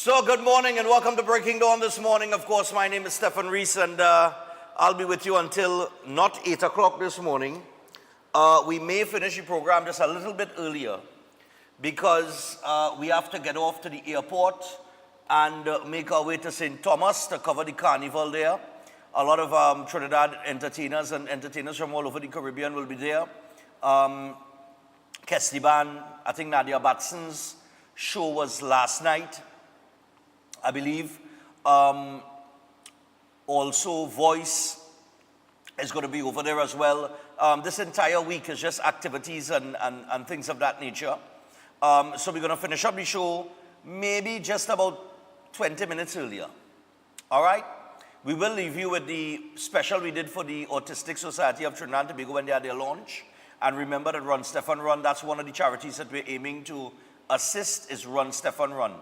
So good morning and welcome to Breaking Dawn this morning. Of course, my name is Stephen Reese and I'll be with you until not 8 o'clock this morning. We may finish the program just a little bit earlier because we have to get off to the airport and make our way to St. Thomas to cover the carnival there. A lot of Trinidad entertainers and entertainers from all over the Caribbean will be there. Kestiban, I think Nadia Batson's show was last night, I believe. Also, Voice is going to be over there as well. This entire week is just activities and things of that nature. So we're going to finish up the show maybe just about 20 minutes earlier. All right? We will leave you with the special we did for the Autistic Society of Trinidad and Tobago when they had their launch. And remember that Run Stefan Run, that's one of the charities that we're aiming to assist, is Run Stefan Run.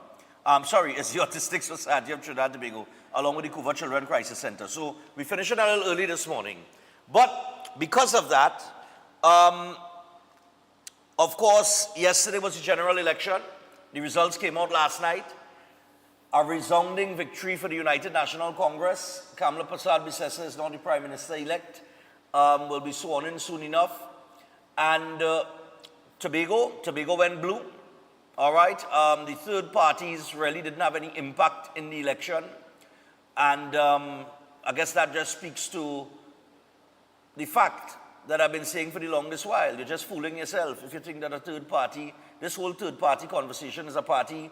It's the Autistic Society of Trinidad and Tobago, along with the Cuba Children Crisis Center. So we finished it a little early this morning. But because of that, of course, yesterday was the general election. The results came out last night. A resounding victory for the United National Congress. Kamla Persad-Bissessar is now the Prime Minister-elect. Will be sworn in soon enough. And Tobago went blue. All right, the third parties really didn't have any impact in the election. And I guess that just speaks to the fact that I've been saying for the longest while. You're just fooling yourself if you think that a third party, this whole third party conversation is a party,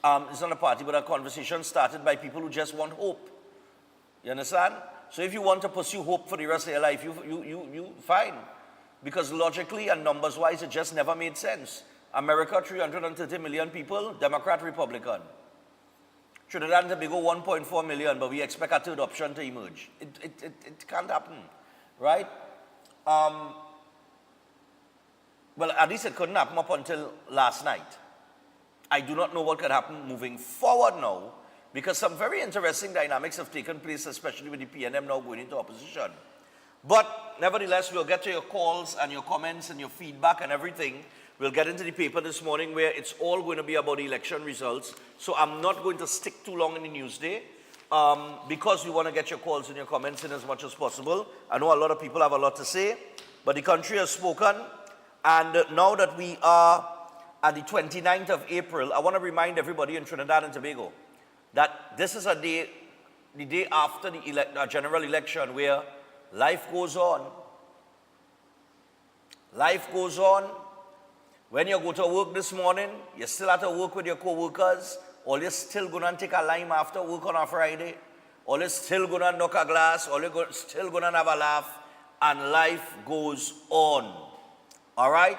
it's not a party, but a conversation started by people who just want hope. You understand? So if you want to pursue hope for the rest of your life, you fine. Because logically and numbers-wise, it just never made sense. America, 330 million people, Democrat, Republican. Trinidad and Tobago, 1.4 million, but we expect a third option to emerge. It can't happen, right? Well, at least it couldn't happen up until last night. I do not know what could happen moving forward now, because some very interesting dynamics have taken place, especially with the PNM now going into opposition. But nevertheless, we'll get to your calls and your comments and your feedback and everything. We'll get into the paper this morning where it's all going to be about the election results. So I'm not going to stick too long in the news day because we want to get your calls and your comments in as much as possible. I know a lot of people have a lot to say, but the country has spoken. And now that we are at the 29th of April, I want to remind everybody in Trinidad and Tobago that this is the day after the general election, where life goes on. Life goes on. When you go to work this morning, you still have to work with your co-workers, or you're still going to take a lime after work on a Friday, or you're still going to knock a glass, or you're still going to have a laugh, and life goes on. All right?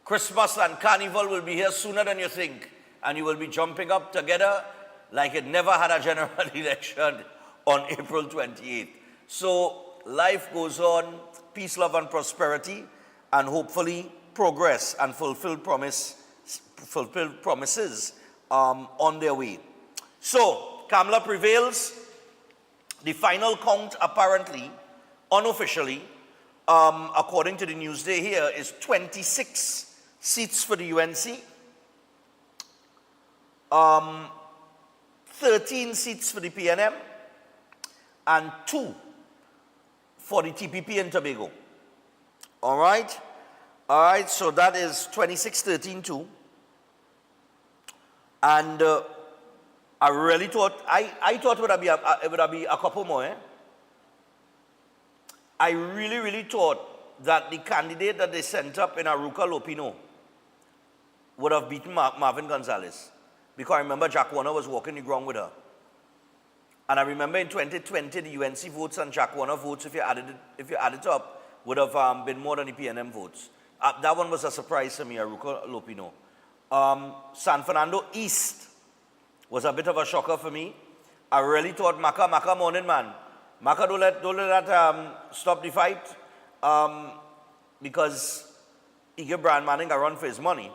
Christmas and Carnival will be here sooner than you think, and you will be jumping up together like it never had a general election on April 28th. So life goes on, peace, love, and prosperity, and hopefully progress and fulfilled promises on their way. So Kamla prevails. The final count, apparently, unofficially, according to the Newsday here, is 26 seats for the UNC, 13 seats for the PNM, and 2 for the TPP and Tobago. All right? All right, so that is 26-13-2. And I really thought, I thought it would be a couple more. I really thought that the candidate that they sent up in Aruca Lopino would have beaten Marvin Gonzalez. Because I remember Jack Warner was walking the ground with her. And I remember in 2020, the UNC votes and Jack Warner votes, if you added it up, would have been more than the PNM votes. That one was a surprise to me, Aruca Lopino. San Fernando East was a bit of a shocker for me. I really thought Maka morning, man. Maka don't let that stop the fight because he gave Brian Manning a run for his money.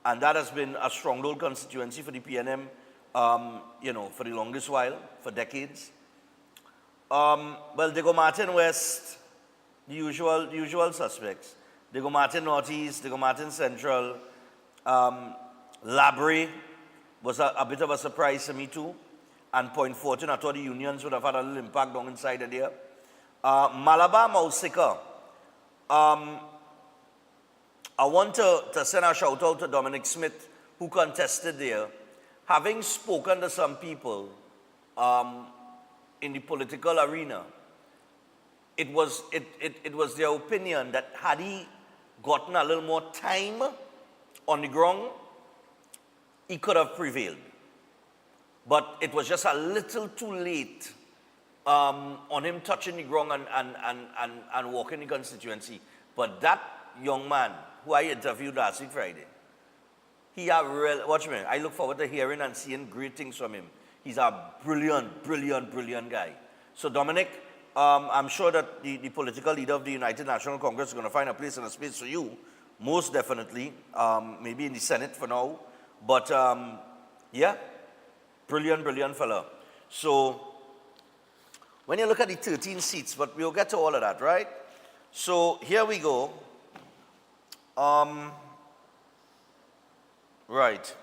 And that has been a stronghold constituency for the PNM, for the longest while, for decades. Well, Diego Martin West, the usual suspects. Diego Martin Northeast, Diego Martin Central, Labre, was a bit of a surprise to me too. And point 14, I thought the unions would have had a little impact down inside of there. Malabar Mausika. I want to send a shout out to Dominic Smith, who contested there. Having spoken to some people in the political arena, it was their opinion that had he gotten a little more time on the ground, he could have prevailed. But it was just a little too late on him touching the ground and walking the constituency. But that young man who I interviewed last week Friday, he a real, watch me, I look forward to hearing and seeing great things from him. He's a brilliant, brilliant, brilliant guy. So Dominic, I'm sure that the political leader of the United National Congress is going to find a place and a space for you, most definitely, maybe in the Senate for now. But yeah, brilliant, brilliant fella. So when you look at the 13 seats, but we'll get to all of that, right? So here we go. Right.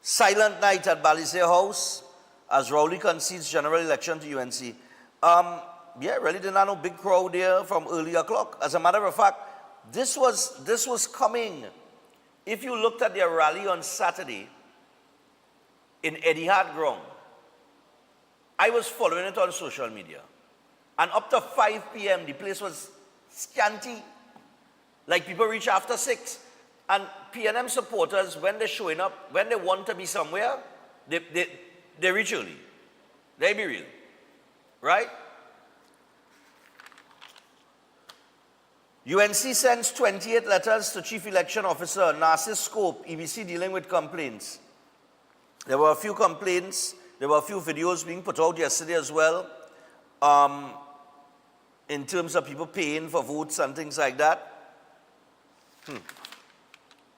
Silent night at Balisay House as Rowley concedes general election to UNC. Yeah, really didn't have no big crowd there from early o'clock. As a matter of fact, this was coming. If you looked at their rally on Saturday in Etihad Ground, I was following it on social media. And up to 5 p.m., the place was scanty. Like people reach after 6. And PNM supporters, when they're showing up, when they want to be somewhere, they reach early. They be real. Right? UNC sends 28 letters to Chief Election Officer Narcis Scope, EBC, dealing with complaints. There were a few complaints. There were a few videos being put out yesterday as well, in terms of people paying for votes and things like that.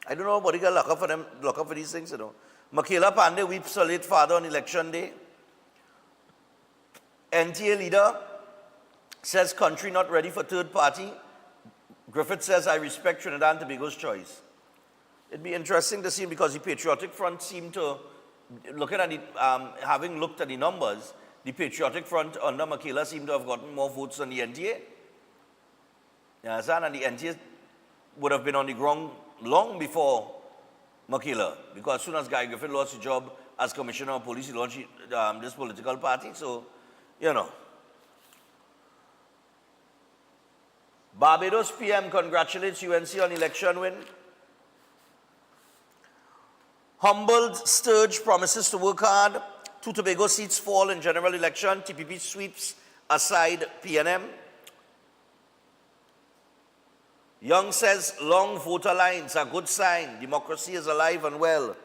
I don't know what you got lock up for these things, you know. Michaela Pandey weeps her late father on election day. NTA leader says country not ready for third party. Griffith says, I respect Trinidad and Tobago's choice. It'd be interesting to see because the Patriotic Front seemed to, looking at the, having looked at the numbers, the Patriotic Front under Michaela seemed to have gotten more votes than the NTA. You understand? And the NTA would have been on the ground long before Michaela, because as soon as Guy Griffith lost his job as Commissioner of Police, he launched this political party. So, you know. Barbados PM congratulates UNC on election win. Humboldt Sturge promises to work hard. 2 Tobago seats fall in general election. TPP sweeps aside PNM. Young says long voter lines are a good sign. Democracy is alive and well.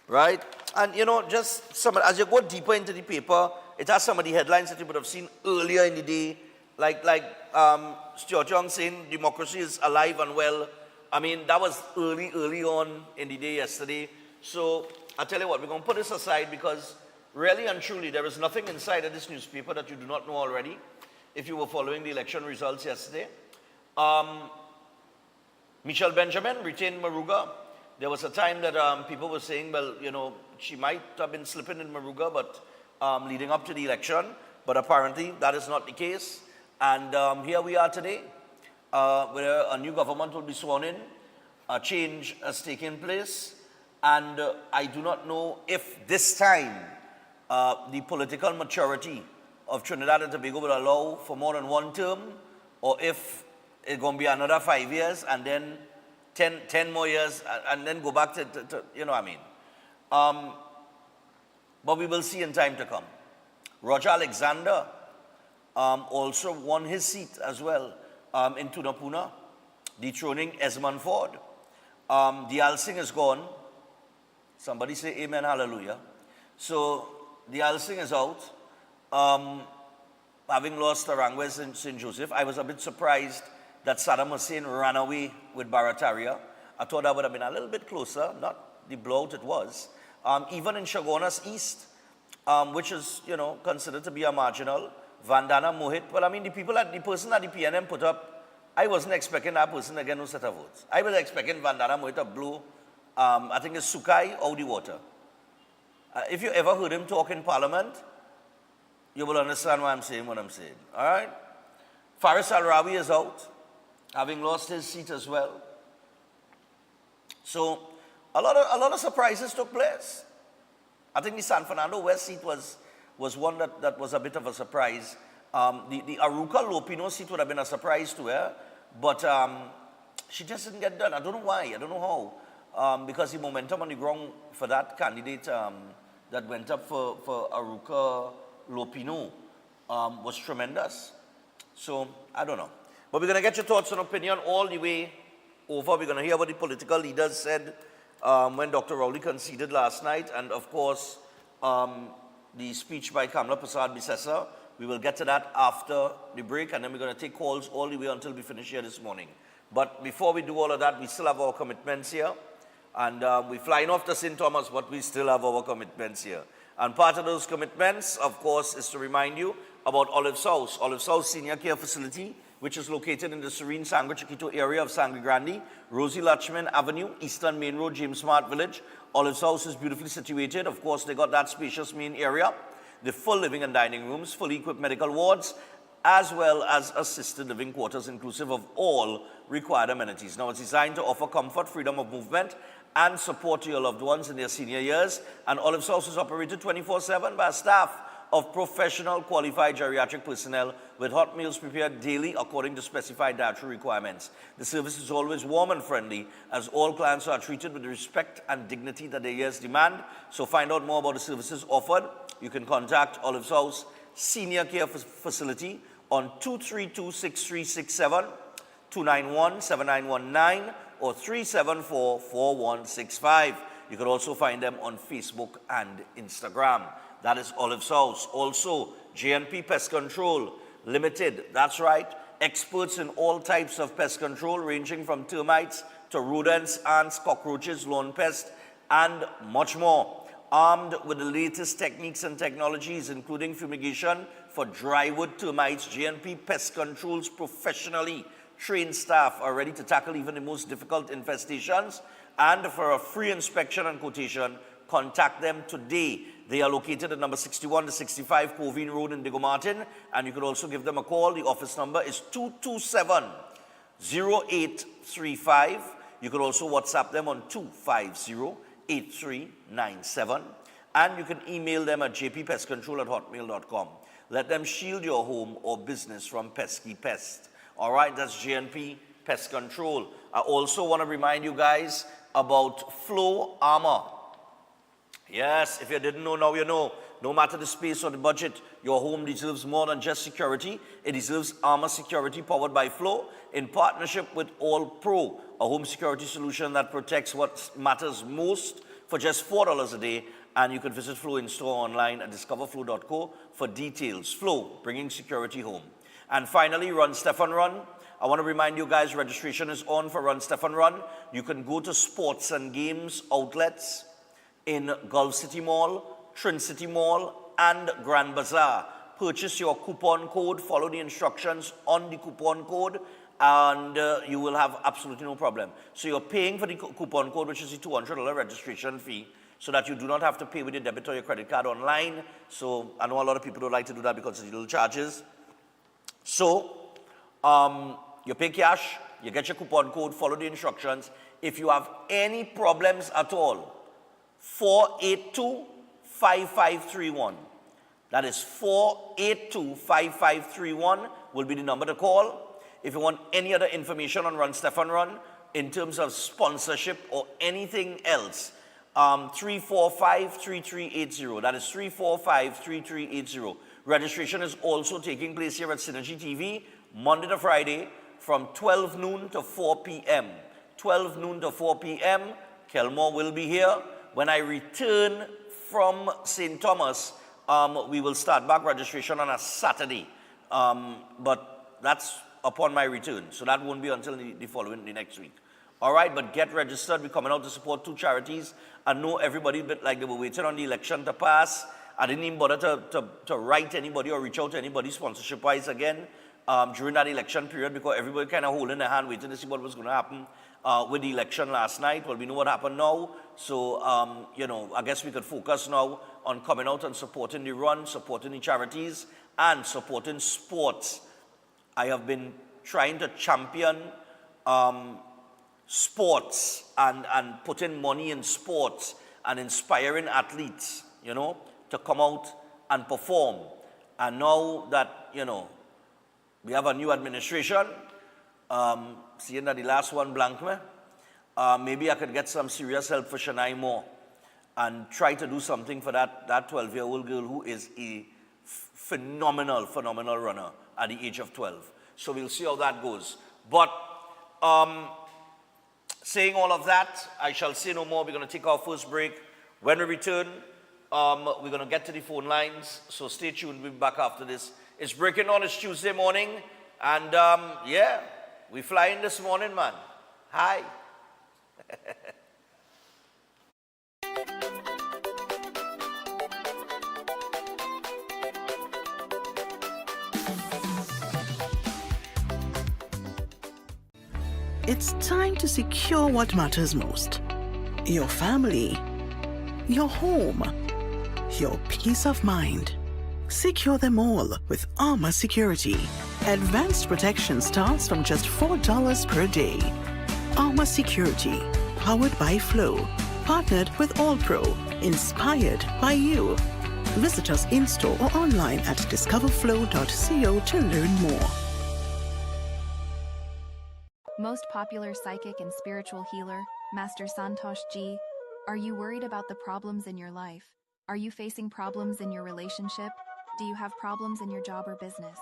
Right? And you know, just some, as you go deeper into the paper, it has some of the headlines that you would have seen earlier in the day. Like Stuart Young saying democracy is alive and well. I mean, that was early on in the day yesterday. So I tell you what, we're going to put this aside because really and truly, there is nothing inside of this newspaper that you do not know already if you were following the election results yesterday. Michelle Benjamin retained Maruga. There was a time that people were saying, well, you know, she might have been slipping in Maruga, but leading up to the election. But apparently, that is not the case. And here we are today, where a new government will be sworn in. A change has taken place. And I do not know if this time the political maturity of Trinidad and Tobago will allow for more than one term, or if it's going to be another 5 years and then 10 more years and then go back to you know what I mean. But we will see in time to come. Roger Alexander also won his seat as well in Tunapuna, dethroning Esmond Ford. Dial Singh is gone. Somebody say amen, hallelujah. So Dial Singh is out. Having lost Arangwes in St. Joseph, I was a bit surprised that Saddam Hussein ran away with Barataria. I thought that would have been a little bit closer, not the blowout it was. Even in Chaguanas East, which is, you know, considered to be a marginal, Vandana Mohit. Well, I mean, the person that the PNM put up, I wasn't expecting that person to get no set of votes. I was expecting Vandana Mohit to blow I think it's Sukai Audi Water. If you ever heard him talk in Parliament, you will understand why I'm saying what I'm saying. All right? Faris Al-Rawi is out, having lost his seat as well. So a lot of surprises took place. I think the San Fernando West seat was one that was a bit of a surprise. The Aruca Lopino seat would have been a surprise to her, but she just didn't get done. I don't know why. I don't know how. Because the momentum on the ground for that candidate that went up for Aruca Lopino was tremendous. So, I don't know. But we're going to get your thoughts and opinion all the way over. We're going to hear what the political leaders said when Dr. Rowley conceded last night. And, of course, the speech by Kamla Prasad-Bissessar. We will get to that after the break. And then we're going to take calls all the way until we finish here this morning. But before we do all of that, we still have our commitments here. And we're flying off to St. Thomas, but we still have our commitments here. And part of those commitments, of course, is to remind you about Olive's House. Olive's House Senior Care Facility, which is located in the serene Sangre Chiquito area of Sangre Grande, Rosie Lachman Avenue, Eastern Main Road, James Smart Village. Olive's House is beautifully situated. Of course, they got that spacious main area, the full living and dining rooms, fully equipped medical wards, as well as assisted living quarters, inclusive of all required amenities. Now, it's designed to offer comfort, freedom of movement, and support to your loved ones in their senior years. And Olive's House is operated 24/7 by a staff of professional, qualified geriatric personnel with hot meals prepared daily according to specified dietary requirements. The service is always warm and friendly, as all clients are treated with the respect and dignity that their years demand. So find out more about the services offered. You can contact Olive's House Senior Care Facility on 232-6367, 291-7919, or 374-4165. You can also find them on Facebook and Instagram. That is Olive's House. Also, JNP Pest Control Limited. That's right. Experts in all types of pest control, ranging from termites to rodents, ants, cockroaches, lawn pests, and much more. Armed with the latest techniques and technologies, including fumigation for drywood termites, JNP Pest Control's professionally trained staff are ready to tackle even the most difficult infestations. And for a free inspection and quotation, contact them today. They are located at number 61 to 65 Covine Road in Diego Martin. And you can also give them a call. The office number is 227-0835. You can also WhatsApp them on 250-8397. And you can email them at jppestcontrol@hotmail.com. Let them shield your home or business from pesky pests. All right, that's JNP Pest Control. I also want to remind you guys about Flow Armor. Yes, if you didn't know, now you know. No matter the space or the budget, your home deserves more than just security. It deserves armor security powered by Flow in partnership with All Pro, a home security solution that protects what matters most for just $4 a day. And you can visit Flow in store online at discoverflow.co for details. Flow, bringing security home. And finally, Run Stefan Run. I want to remind you guys, registration is on for Run Stefan Run. You can go to sports and games outlets in Gulf City Mall, Trin City Mall, and Grand Bazaar. Purchase your coupon code, follow the instructions on the coupon code, and you will have absolutely no problem. So you're paying for the coupon code, which is the $200 registration fee, so that you do not have to pay with your debit or your credit card online. So I know a lot of people don't like to do that because of the little charges. So you pay cash, you get your coupon code, follow the instructions. If you have any problems at all, 482-5531. That is 482-5531 will be the number to call. If you want any other information on Run Stefan Run in terms of sponsorship or anything else, 345-3380. That is 345-3380. Registration is also taking place here at Synergy TV, Monday to Friday, from 12 noon to 4 p.m. 12 noon to 4 p.m. Kelmore will be here. When I return from St. Thomas, we will start back registration on a Saturday. But that's upon my return. So that won't be until the next week. All right, but get registered. We're coming out to support two charities. I know everybody, but like they were waiting on the election to pass. I didn't even bother to write anybody or reach out to anybody sponsorship-wise again. during that election period, because everybody kind of holding their hand, waiting to see what was going to happen with the election last night. Well, we know what happened now. So, I guess we could focus now on coming out and supporting the run, supporting the charities, and supporting sports. I have been trying to champion sports and putting money in sports and inspiring athletes, to come out and perform. And now that, we have a new administration, seeing that the last one blanked me, maybe I could get some serious help for Shania Moore and try to do something for that 12-year-old girl who is a phenomenal runner at the age of 12. So we'll see how that goes. But saying all of that, I shall say no more. We're going to take our first break. When we return, we're going to get to the phone lines. So stay tuned. We'll be back after this. It's Breaking On. It's Tuesday morning. And we flying this morning, man. Hi. It's time to secure what matters most. Your family, your home, your peace of mind. Secure them all with Armor Security. Advanced protection starts from just $4 per day. Armor Security, powered by Flow, partnered with All Pro, inspired by you. Visit us in-store or online at discoverflow.co to learn more. Most popular psychic and spiritual healer, Master Santosh Ji. Are you worried about the problems in your life? Are you facing problems in your relationship? Do you have problems in your job or business?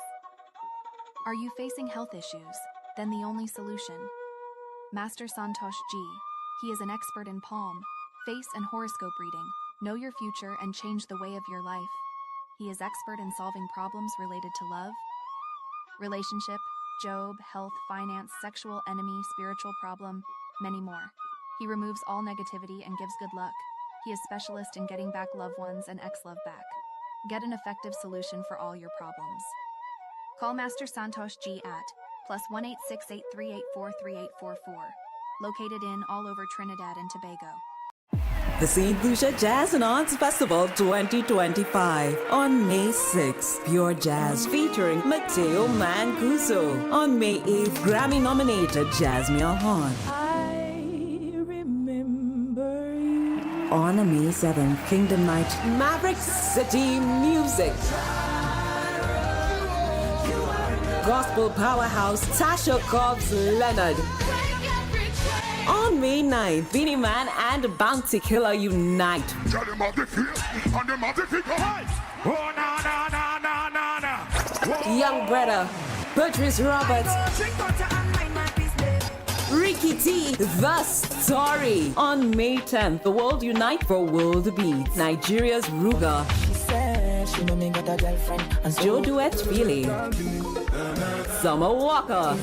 Are you facing health issues? Then the only solution. Master Santosh Ji. He is an expert in palm, face and horoscope reading. Know your future and change the way of your life. He is expert in solving problems related to love, relationship, job, health, finance, sexual, enemy, spiritual problem, many more. He removes all negativity and gives good luck. He is specialist in getting back loved ones and ex-love back. Get an effective solution for all your problems. Call Master Santosh Ji at +1-868-384-3844. Located in all over Trinidad and Tobago. The St. Lucia Jazz and Arts Festival 2025 on May 6th. Pure Jazz featuring Mateo Mancuso. On May 8th, Grammy-nominated Jasmine Horn. I remember you. On May 7th, Kingdom Night, Maverick City Music. Gospel powerhouse Tasha Cobbs Leonard. On May 9th, Beanie Man and Bounty Killer unite. Young Brother, Patrice Roberts, Ricky T, The Story. On May 10th, the world unite for World Beats. Nigeria's Ruga. Joe Duet Feely. Summer Walker.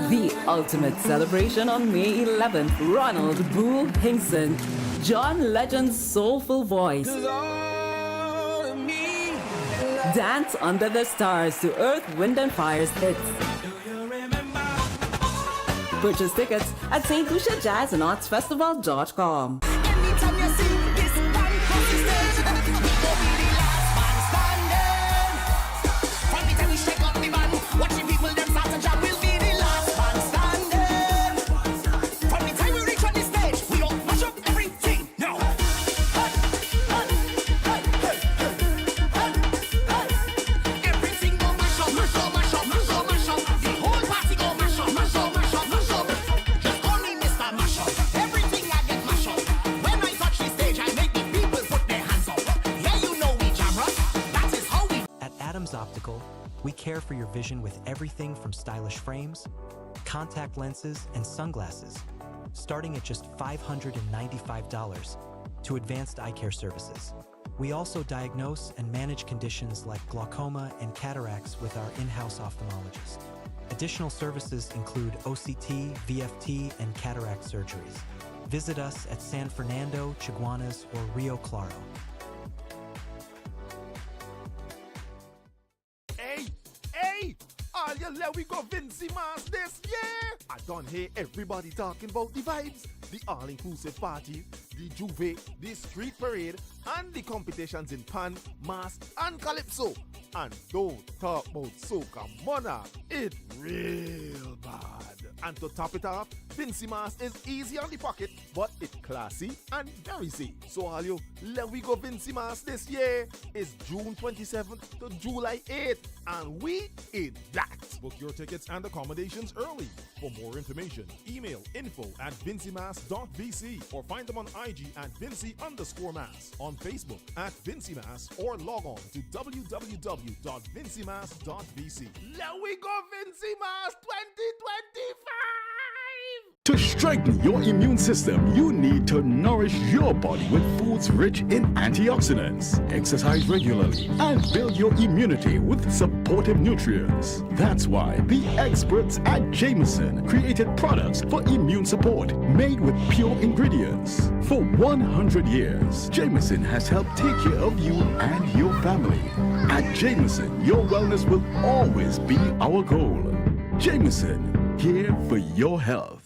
The ultimate celebration on May 11th. Ronald Boo Hinkson. John Legend's soulful voice. Dance under the stars to Earth, Wind and Fire's hits. Purchase tickets at stluciajazzandartsfestival.com. Anytime you see this one cross the stage, we go be the last man standing. From the time we shake up the band, watching people them start to jam, we'll be the last man standing. From the time we reach on the stage, we all mash up everything now. Everything go mash up, mash up, mash up, mash up, mash up. The whole party go mash up, mash up, mash up, mash up. Just call me Mr. Mash Up. Everything I get mash up. When I touch the stage, I make the people put their hands up. Yeah, you know we jam rock. That is how we. At Adams Optical, we care for your vision with everything from stylish frames, contact lenses, and sunglasses, starting at just $595, to advanced eye care services. We also diagnose and manage conditions like glaucoma and cataracts with our in-house ophthalmologist. Additional services include OCT, VFT, and cataract surgeries. Visit us at San Fernando, Chaguanas, or Rio Claro. Hey, let we go Vincy Mass this year. I don't hear everybody talking about the vibes, the all-inclusive party, the juve, the street parade, and the competitions in pan, mass, and calypso. And don't talk about soca monarch. It's real bad. And to top it off, Vincy Mass is easy on the pocket, but it's classy and very safe. So all you, let we go Vincy Mass this year is June 27th to July 8th, and we in that. Book your tickets and accommodations early. For more information, email info@vincymass.vc or find them on IG at Vincy_Mass, on Facebook at Vincy Mass, or log on to www.vincymass.vc. Let we go Vincy Mass 2025! To strengthen your immune system, you need to nourish your body with foods rich in antioxidants. Exercise regularly and build your immunity with supportive nutrients. That's why the experts at Jameson created products for immune support made with pure ingredients. For 100 years, Jameson has helped take care of you and your family. At Jameson, your wellness will always be our goal. Jameson, here for your health.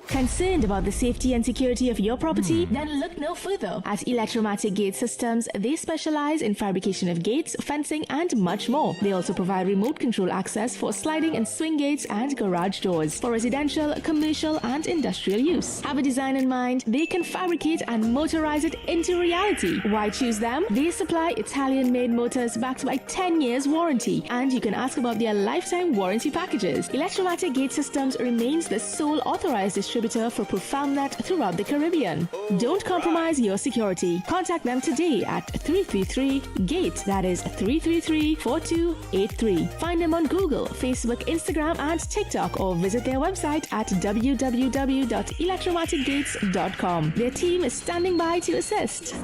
Concerned about the safety and security of your property? Then look no further. At Electromatic Gate Systems, they specialize in fabrication of gates, fencing, and much more. They also provide remote control access for sliding and swing gates and garage doors for residential, commercial, and industrial use. Have a design in mind? They can fabricate and motorize it into reality. Why choose them? They supply Italian-made motors backed by 10 years warranty, and you can ask about their lifetime warranty packages. Electromatic Gate Systems remains the sole authorized distributor for ProfoundNet throughout the Caribbean. Don't compromise your security. Contact them today at 333-GATE. That is 333-4283. Find them on Google, Facebook, Instagram, and TikTok, or visit their website at www.electromaticgates.com. Their team is standing by to assist.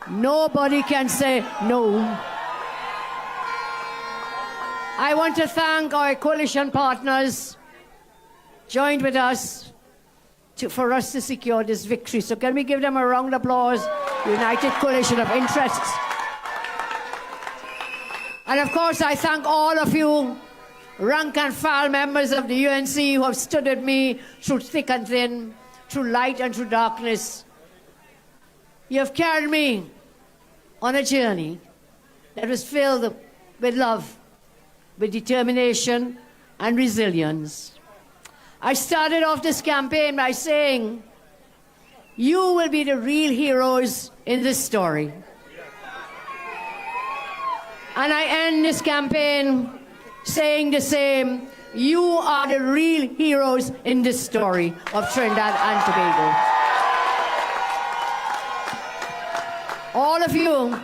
Nobody can say no. I want to thank our coalition partners joined with us for us to secure this victory. So can we give them a round of applause? United Coalition of Interests. And of course, I thank all of you, rank and file members of the UNC, who have stood with me through thick and thin, through light and through darkness. You have carried me on a journey that was filled with love, with determination and resilience. I started off this campaign by saying, you will be the real heroes in this story. And I end this campaign saying the same, you are the real heroes in this story of Trinidad and Tobago. All of you,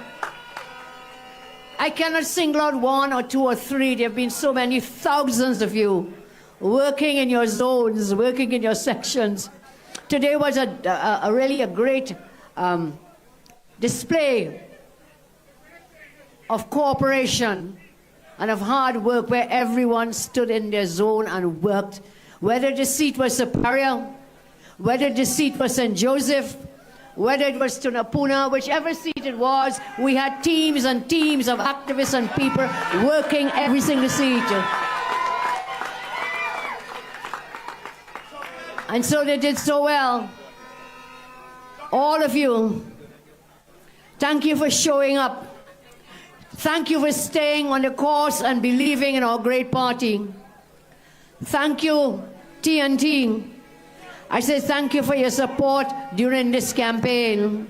I cannot single out one or two or three. There have been so many thousands of you working in your zones, working in your sections. Today was really a great display of cooperation and of hard work, where everyone stood in their zone and worked. Whether the seat was Superior, whether the seat was St. Joseph, whether it was Tunapuna, whichever seat it was, we had teams and teams of activists and people working every single seat. And so they did so well. All of you, thank you for showing up. Thank you for staying on the course and believing in our great party. Thank you, TNT. I say thank you for your support during this campaign.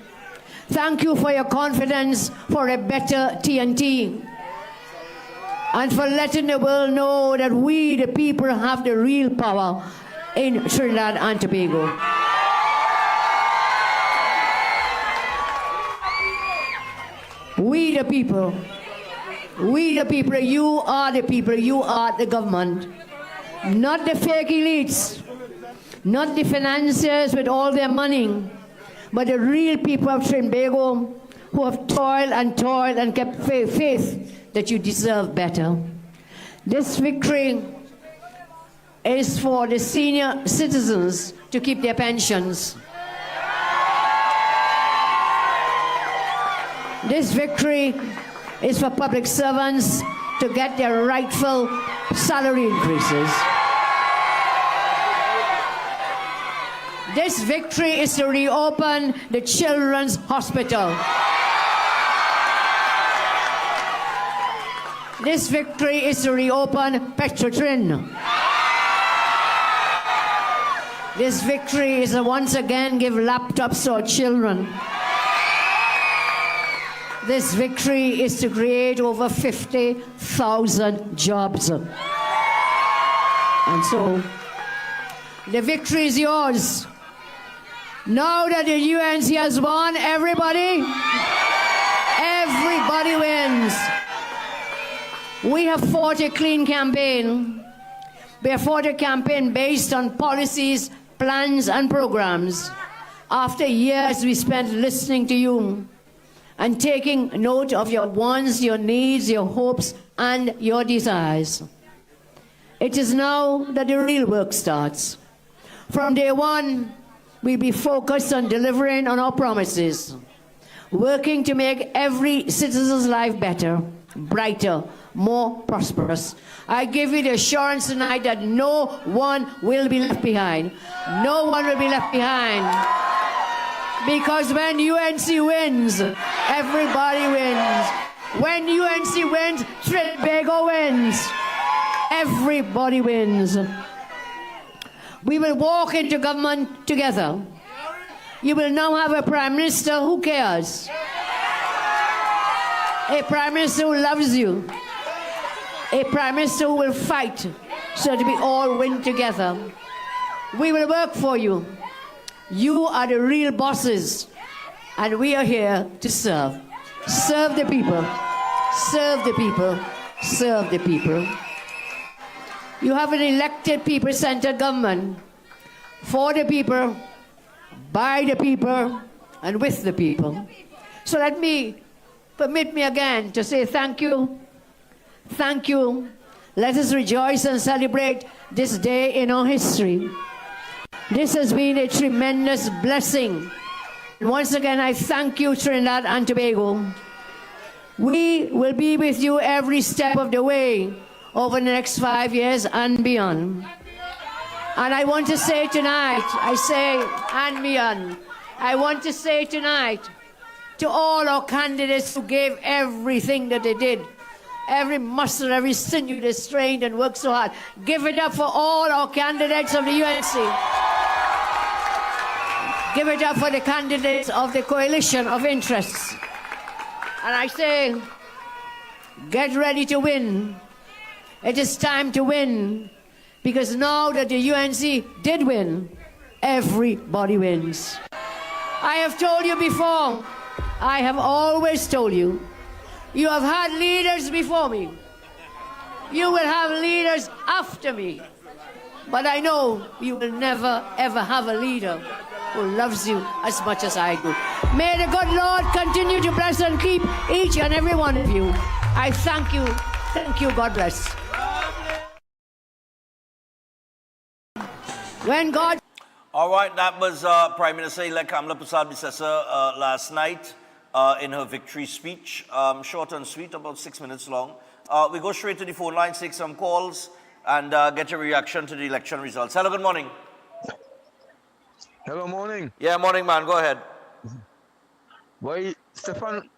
Thank you for your confidence for a better TNT. And for letting the world know that we, the people, have the real power in Trinidad and Tobago. We the people, you are the people, you are the government. Not the fake elites, Not the financiers with all their money, but the real people of Trinbago who have toiled and kept faith that you deserve better. This victory is for the senior citizens to keep their pensions. This victory is for public servants to get their rightful salary increases. This victory is to reopen the Children's Hospital. This victory is to reopen Petrotrin. This victory is to once again give laptops to our children. This victory is to create over 50,000 jobs. And so, the victory is yours. Now that the UNC has won, everybody wins. We have fought a clean campaign. We have fought a campaign based on policies, plans, and programs. After years we spent listening to you and taking note of your wants, your needs, your hopes, and your desires. It is now that the real work starts. From day one, we'll be focused on delivering on our promises, working to make every citizen's life better, brighter, more prosperous. I give you the assurance tonight that no one will be left behind. No one will be left behind. Because when UNC wins, everybody wins. When UNC wins, Trinbago wins. Everybody wins. We will walk into government together. You will now have a Prime Minister who cares. A Prime Minister who loves you. A Prime Minister who will fight so that we all win together. We will work for you. You are the real bosses, and we are here to serve. Serve the people. Serve the people. Serve the people. You have an elected people-centered government for the people, by the people, and with the people. So permit me again to say thank you. Thank you. Let us rejoice and celebrate this day in our history. This has been a tremendous blessing. Once again, I thank you, Trinidad and Tobago. We will be with you every step of the way over the next 5 years and beyond. And I want to say tonight, I want to say tonight to all our candidates who gave everything that they did, every muscle, every sinew they strained and worked so hard. Give it up for all our candidates of the UNC. Give it up for the candidates of the coalition of interests. And I say, get ready to win. It is time to win. Because now that the UNC did win, everybody wins. I have told you before, I have always told you, you have had leaders before me. You will have leaders after me. But I know you will never, ever have a leader who loves you as much as I do. May the good Lord continue to bless and keep each and every one of you. I thank you. Thank you. God bless. When God... All right, that was Prime Minister-elect Kamala Persad-Bissessar last night in her victory speech. Short and sweet, about 6 minutes long. We go straight to the phone line, take some calls, and get your reaction to the election results. Hello, good morning. Hello, morning. Yeah, morning, man. Go ahead. Boy, Stefan,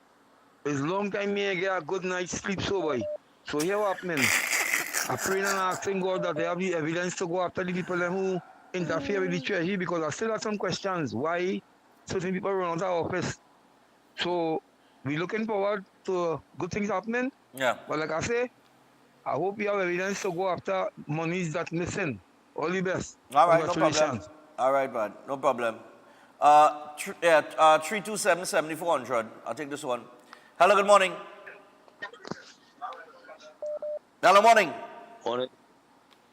it's long time me get a good night's sleep, so boy. So here what happening? I pray and asking God that they have the evidence to go after the people who interfere with the treasury, because I still have some questions. Why certain people run out of office? So we're looking forward to good things happening. Yeah. But like I say, I hope you have evidence to go after monies that missing. All the best. All right, no problem. All right, bud. No problem. 327-7400. I'll take this one. Hello, good morning. Hello, morning.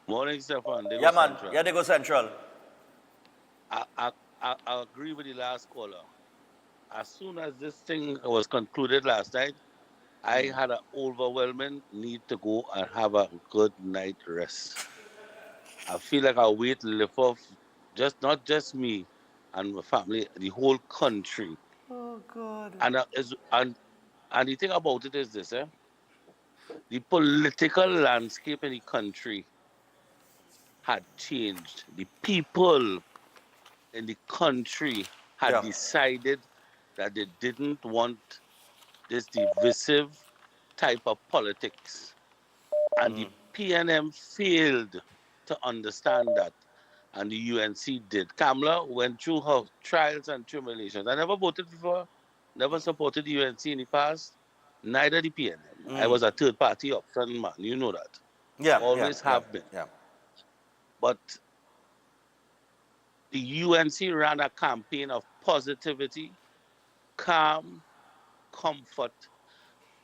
Morning, Stefan. Yeah, man. Yeah, they go Central. I agree with the last caller. As soon as this thing was concluded last night, I had an overwhelming need to go and have a good night rest. I feel like our weight lift off, just not just me and my family, the whole country. Oh God. And the thing about it is this, the political landscape in the country had changed. The people in the country had Yeah. decided that they didn't want this divisive type of politics. And the PNM failed to understand that. And the UNC did. Kamala went through her trials and tribulations. I never voted before, never supported the UNC in the past, neither the PNM. I was a third party option man, you know that. Yeah, yeah, Always yeah, have been. yeah. But the UNC ran a campaign of positivity, calm, comfort.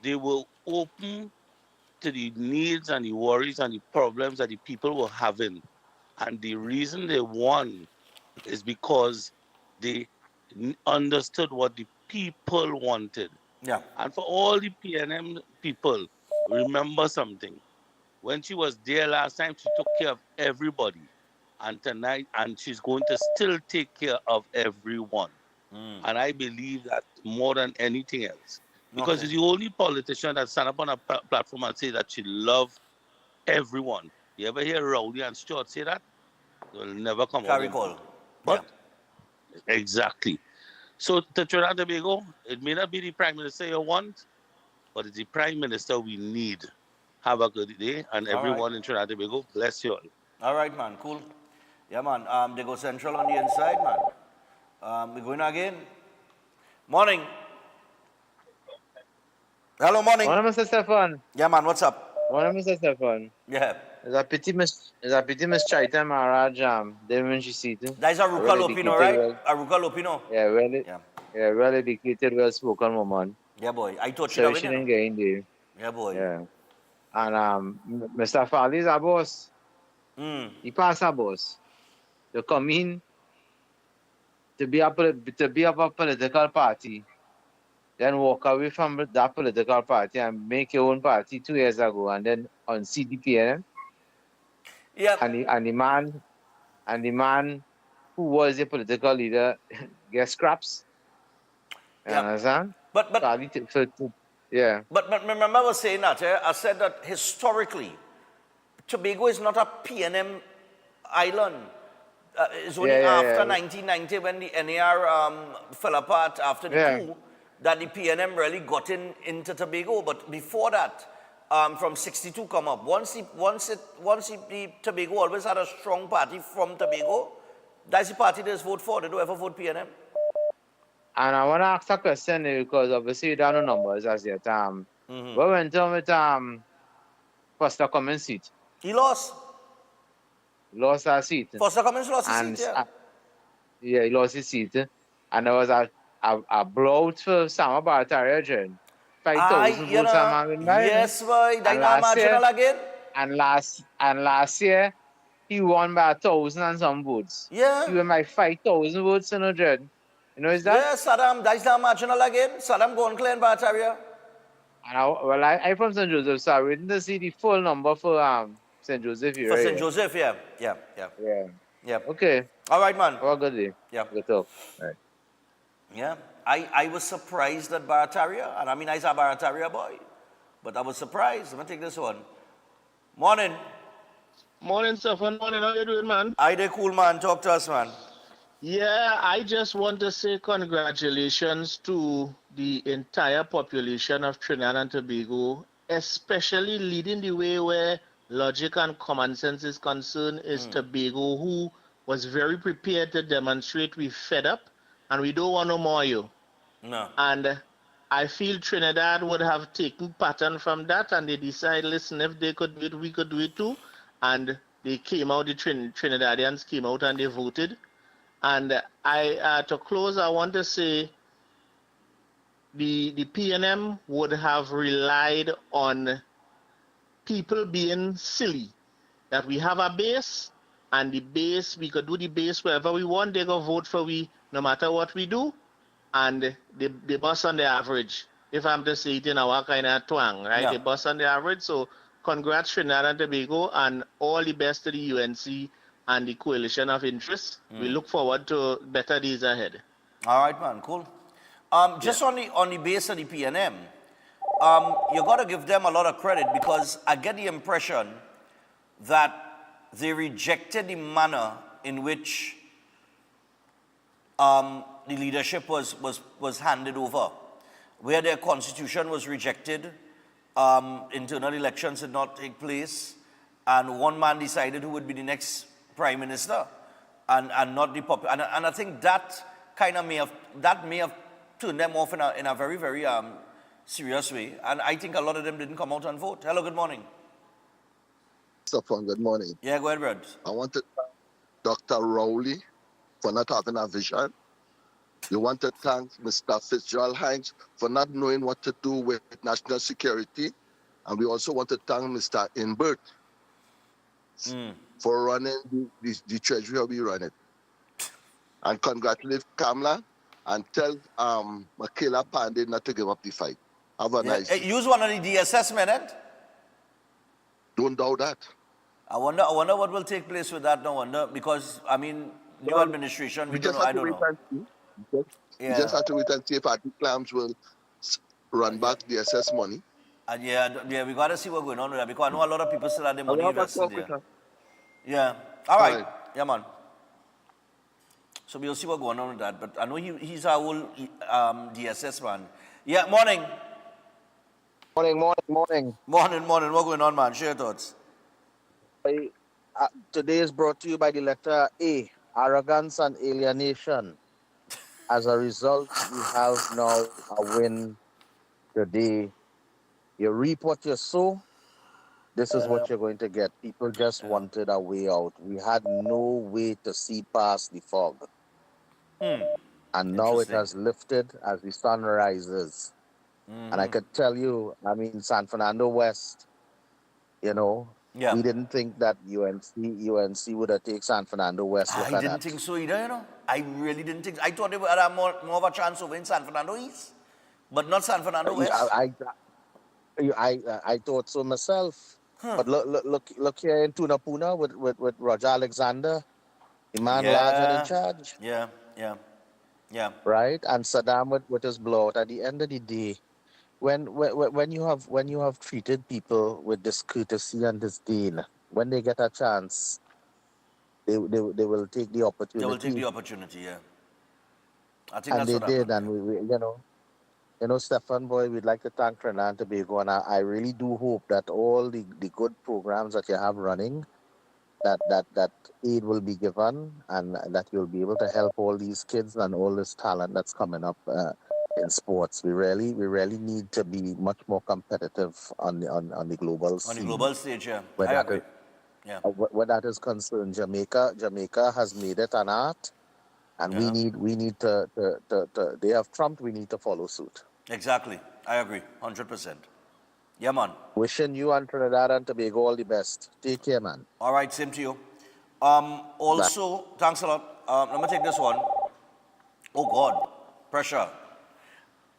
They were open to the needs and the worries and the problems that the people were having. And the reason they won is because they understood what the people wanted. Yeah. And for all the PNM people, remember something. When she was there last time, she took care of everybody. And tonight, and she's going to still take care of everyone. And I believe that more than anything else. Because Okay. she's the only politician that stand up on a platform and say that she love everyone. You ever hear Rowley and Stuart say that? It will never come out Carry their call. mouth. Yeah. But exactly. So to Trinidad and Tobago, it may not be the prime minister you want, but it's the prime minister we need. Have a good day, and All right. everyone in Trinidad and Tobago, bless you all. All right, man. Cool. Yeah, man. They go central on the inside, man. We're going again. Morning. Hello, morning. Morning, Mr. Stefan. Yeah, man. What's up? Morning, Mr. Stefan. Yeah. It's a pity Miss Chaita Maharaj didn't when she see it. That's Aruka Lopino, right? Aruka Lopino. Yeah, Yeah. well educated, well spoken woman. Yeah, boy. I taught you So that, she you didn't know. get in there. Yeah, boy. Yeah. And Mr. Fali is a boss. He passed a boss. To come in to be of a political party, then walk away from that political party and make your own party 2 years ago, and then on CDPN. Yeah. And the man who was a political leader get scraps. You Yeah. understand? But yeah. But remember I was saying that, I said that historically, Tobago is not a PNM island. It's only after 1990 when the NAR fell apart after the coup that the PNM really got into Tobago. But before that, from 62 come up. Once the Tobago always had a strong party from Tobago. That's the party they vote for. They don't ever vote PNM. And I want to ask a question because obviously you don't know numbers as yet. What went on with Foster Cummins' seat? He lost. Lost that seat. Foster Cummins lost his seat, yeah. Yeah, he lost his seat. And there was a blowout for Sama Barataria during 5,000 votes. Yes, boy. That's not marginal again. And last year, he won by 1,000 and some votes. Yeah. He won by 5,000 votes in Dread. You know, is that? Yeah, Saddam, that's not marginal again. Saddam go and clear Barataria. And I from St. Joseph, so we didn't see the full number for St. Joseph here. For St. Joseph, yeah. Okay. All right, man. Have a good day. Yeah. Good talk. Right. Yeah. I was surprised at Barataria, and I mean, I'm a Barataria boy, but I was surprised. I'm going to take this one. Morning. Morning, Stefan. Morning. How you doing, man? I dey cool, man. Talk to us, man. Yeah, I just want to say congratulations to the entire population of Trinidad and Tobago, especially leading the way where logic and common sense is concerned is Tobago, who was very prepared to demonstrate we fed up and we don't want no more you. No. And I feel Trinidad would have taken pattern from that and they decide, listen, if they could do it, we could do it too. And they came out, the Trinidadians came out and they voted. And to close, I want to say the PNM would have relied on people being silly, that we have a base and the base, we could do the base wherever we want. They go vote for we no matter what we do, and they bust on the average. If I'm to say it in our kind of twang, right? Yeah. They bust on the average. So congrats Trinidad and Tobago, and all the best to the UNC and the coalition of interests. We look forward to better days ahead. All right, man. Cool. Just on the base of the PNM, you got to give them a lot of credit because I get the impression that they rejected the manner in which the leadership was handed over, where their constitution was rejected, internal elections did not take place, and one man decided who would be the next prime minister, and not the popular. And I think that kind of may have turned them off in a very, very serious way. And I think a lot of them didn't come out and vote. Hello, good morning. Stefan, good morning. Yeah, go ahead, Brad. I want to thank Dr. Rowley for not having a vision. You want to thank Mr. Fitzgerald Hines for not knowing what to do with national security. And we also want to thank Mr. Inbert for running the treasury how we run it. And congratulate Kamala and tell Michaela Pandey not to give up the fight. Have a nice day. Use one of the DSS men, eh? Don't doubt that. I wonder what will take place with that now, because, I mean, new administration, we don't know, I don't know. We just have to wait and see if our clams will run back the SS money. And yeah, we got to see what's going on with that, because I know a lot of people still have their money invested there. Yeah. All right. Yeah, man. So we'll see what's going on with that. But I know he's our old DSS man. Yeah, morning. Morning. Morning. What's going on, man? Share your thoughts. Today is brought to you by the letter A, arrogance and alienation. As a result, we have now a win today. You reap what you sow. This is what you're going to get. People just wanted a way out. We had no way to see past the fog. And now it has lifted as the sun rises. And I could tell you, I mean, San Fernando West, we didn't think that UNC would have taken San Fernando West. I didn't think so either, I really didn't think so. I thought they would have more of a chance of winning San Fernando East, but not San Fernando West. I thought so myself. But look here in Tunapuna with Roger Alexander, the man larger in charge. Yeah. Right, and Saddam with his blowout. At the end of the day, when you have treated people with discourtesy and disdain, when they get a chance, they will take the opportunity. They will take the opportunity, yeah. I think and that's they what did, happened. and Stefan boy, we'd like to thank Trinidad and Tobago, and I really do hope that all the good programs that you have running, that aid will be given, and that you'll be able to help all these kids and all this talent that's coming up in sports. We really need to be much more competitive on the global scene. On the global stage, yeah. Where I that agree. is, where that is concerned, Jamaica has made it an art, and we need to they have trumped. We need to follow suit. Exactly, I agree, 100%. Yeah, man. Wishing you and Trinidad and Tobago all the best. Take care, man. All right, same to you. Also, thanks a lot. Let me take this one. Oh, God. Pressure.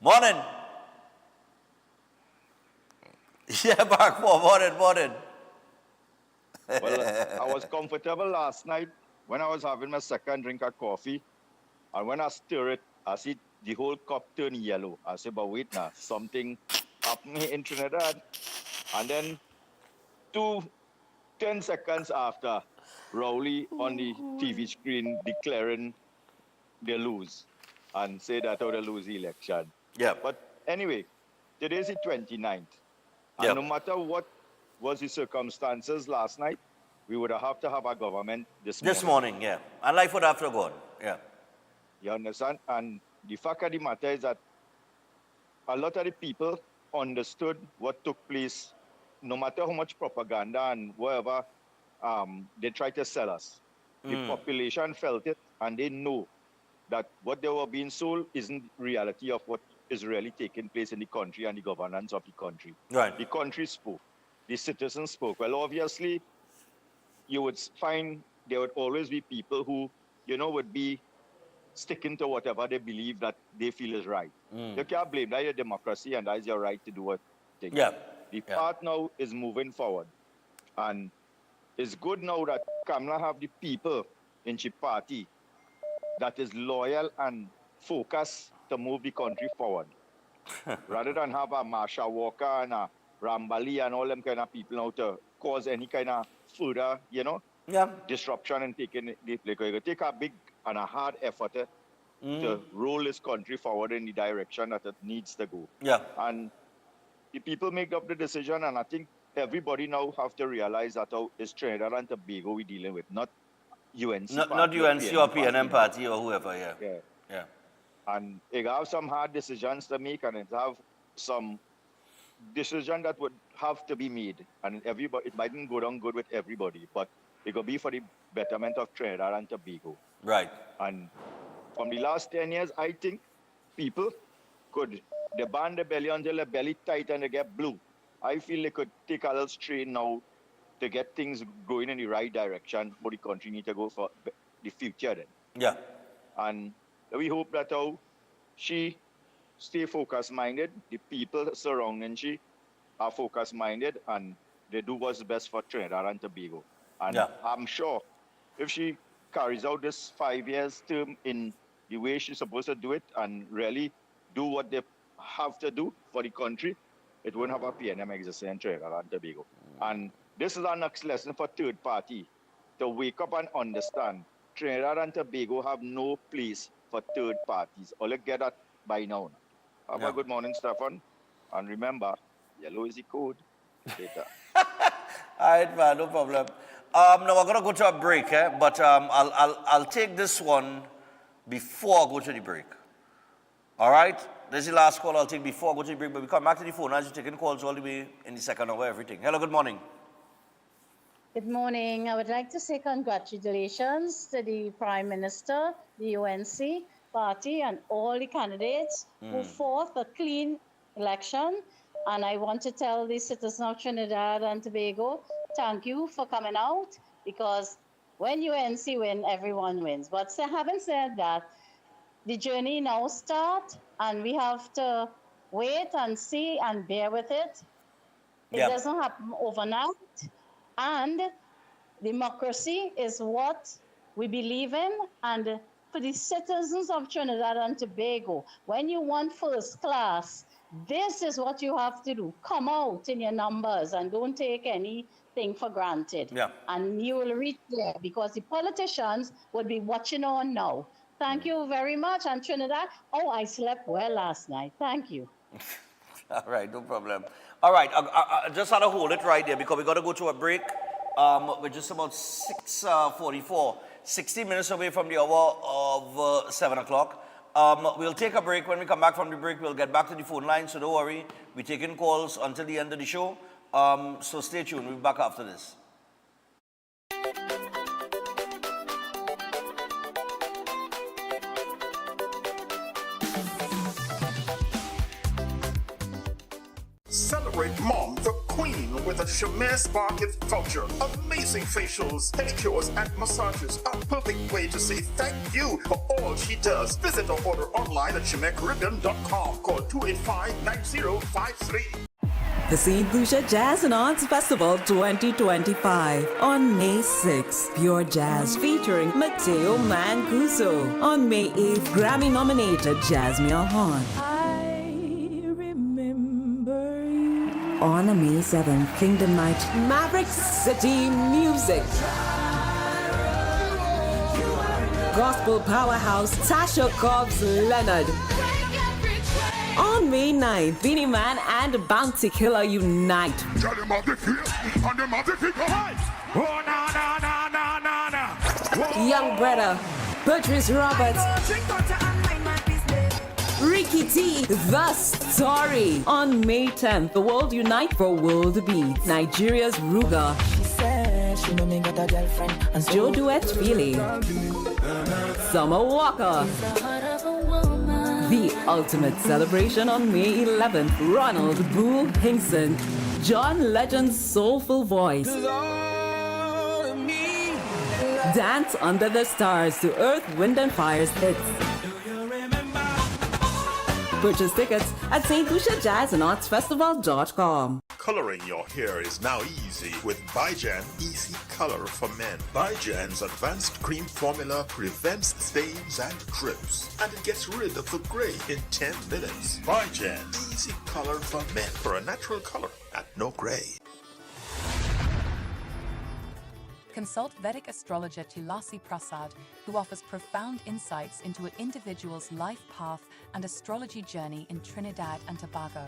Morning. Yeah, back for morning. Well, I was comfortable last night when I was having my second drink of coffee. And when I stir it, I see the whole cup turn yellow. I say, but wait now, something happened in Trinidad. And then 10 seconds after, Rowley on the TV screen declaring they lose and say that they lose the election. Yeah. But anyway, today's the 29th. And no matter what was the circumstances last night, we would have to have a government this morning. This morning, yeah. And life would have to go on, yeah. You understand? And the fact of the matter is that a lot of the people understood what took place, no matter how much propaganda and whatever they tried to sell us. The population felt it, and they know that what they were being sold isn't reality of what is really taking place in the country and the governance of the country. Right. The country spoke. The citizens spoke. Well, obviously, you would find there would always be people who, would be sticking to whatever they believe that they feel is right. You can't blame that. Your democracy, and that's your right to do what thing. Yeah. The part now is moving forward. And it's good now that Kamala have the people in her party that is loyal and focused to move the country forward. Rather than have a Marsha Walker and a Rambali and all them kind of people now to cause any kind of further, disruption and taking the place. You take a big and a hard effort to roll this country forward in the direction that it needs to go. Yeah. And the people make up the decision, and I think everybody now have to realize that it's Trinidad and Tobago we're dealing with, not UNC Not party UNC or PNM party. party or whoever, yeah. Yeah. And it have some hard decisions to make, and it have some decision that would have to be made. And it mightn't go down good with everybody, but it could be for the betterment of Trinidad and Tobago. Right. And from the last 10 years, I think people they band the belly until the belly tight and they get blue. I feel they could take a little strain now to get things going in the right direction, but the country need to go for the future then. Yeah. And we hope that she stay focus-minded, the people surrounding she are focus-minded, and they do what's best for Trinidad and Tobago. And I'm sure if she carries out this 5 years term in the way she's supposed to do it and really do what they have to do for the country, it won't have a PNM existing in Trinidad and Tobago. And this is our next lesson for third party, to wake up and understand Trinidad and Tobago have no place for third parties. All you get that by now. Have a good morning, Stefan. And remember, yellow is the code. Later. All right, man, no problem. Now we're gonna go to a break, but I'll take this one before I go to the break. All right, this is the last call I'll take before I go to the break. But we come back to the phone as you're taking calls all the way in the second hour. Everything. Hello, good morning. Good morning. I would like to say congratulations to the Prime Minister, the UNC party, and all the candidates who fought a clean election. And I want to tell the citizens of Trinidad and Tobago, thank you for coming out, because when UNC win, everyone wins. But having said that, the journey now starts, and we have to wait and see and bear with it. It doesn't happen overnight. And democracy is what we believe in. And for the citizens of Trinidad and Tobago, when you want first class, this is what you have to do. Come out in your numbers and don't take anything for granted. Yeah. And you will reach there, because the politicians will be watching on now. Thank you very much. And Trinidad, I slept well last night. Thank you. All right, no problem. All right, I just had to hold it right there because we got to go to a break. We're just about 6:44, 60 minutes away from the hour of 7 o'clock. We'll take a break. When we come back from the break, we'll get back to the phone line, so don't worry. We're taking calls until the end of the show. So stay tuned. We'll be back after this. Celebrate Mom, the Queen, with a Shamir Spa gift voucher. Amazing facials, pedicures, and massages. A perfect way to say thank you for all she does. Visit or order online at ShamirCaribbean.com. Call 285-9053. The St. Lucia Jazz and Arts Festival 2025 on May 6th. Pure Jazz featuring Mateo Mancuso. On May 8th, Grammy-nominated Jasmine Horn. On May 7th, Kingdom Night, Maverick City Music. Gospel powerhouse Tasha Cobbs Leonard. On May 9th, Beanie Man and Bounty Killer unite. Young Brother, Patrice Roberts, Ricky T, The Story. On May 10th, the world unite for World Beats. Nigeria's Ruga. She said she know got a girlfriend. And Joe Duet Feely. Summer Walker. The ultimate celebration on May 11th. Ronald Boo Hinkson. John Legend's soulful voice. Dance under the stars to Earth, Wind and Fire's hits. Purchase tickets at stluciajazzandartsfestival.com. Coloring your hair is now easy with Bigen Easy Color for Men. Bigen's advanced cream formula prevents stains and drips, and it gets rid of the gray in 10 minutes. Bigen Easy Color for Men, for a natural color at no gray. Consult Vedic astrologer Tulasi Prasad, who offers profound insights into an individual's life path and astrology journey in Trinidad and Tobago.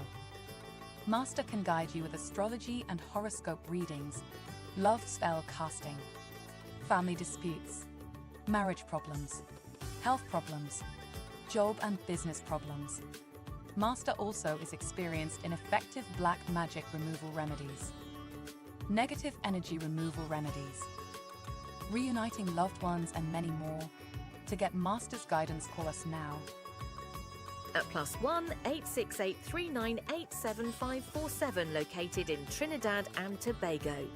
Master can guide you with astrology and horoscope readings, love spell casting, family disputes, marriage problems, health problems, job and business problems. Master also is experienced in effective black magic removal remedies, negative energy removal remedies, reuniting loved ones, and many more. To get Master's guidance, call us now. At +1 868 398 7547, located in Trinidad and Tobago.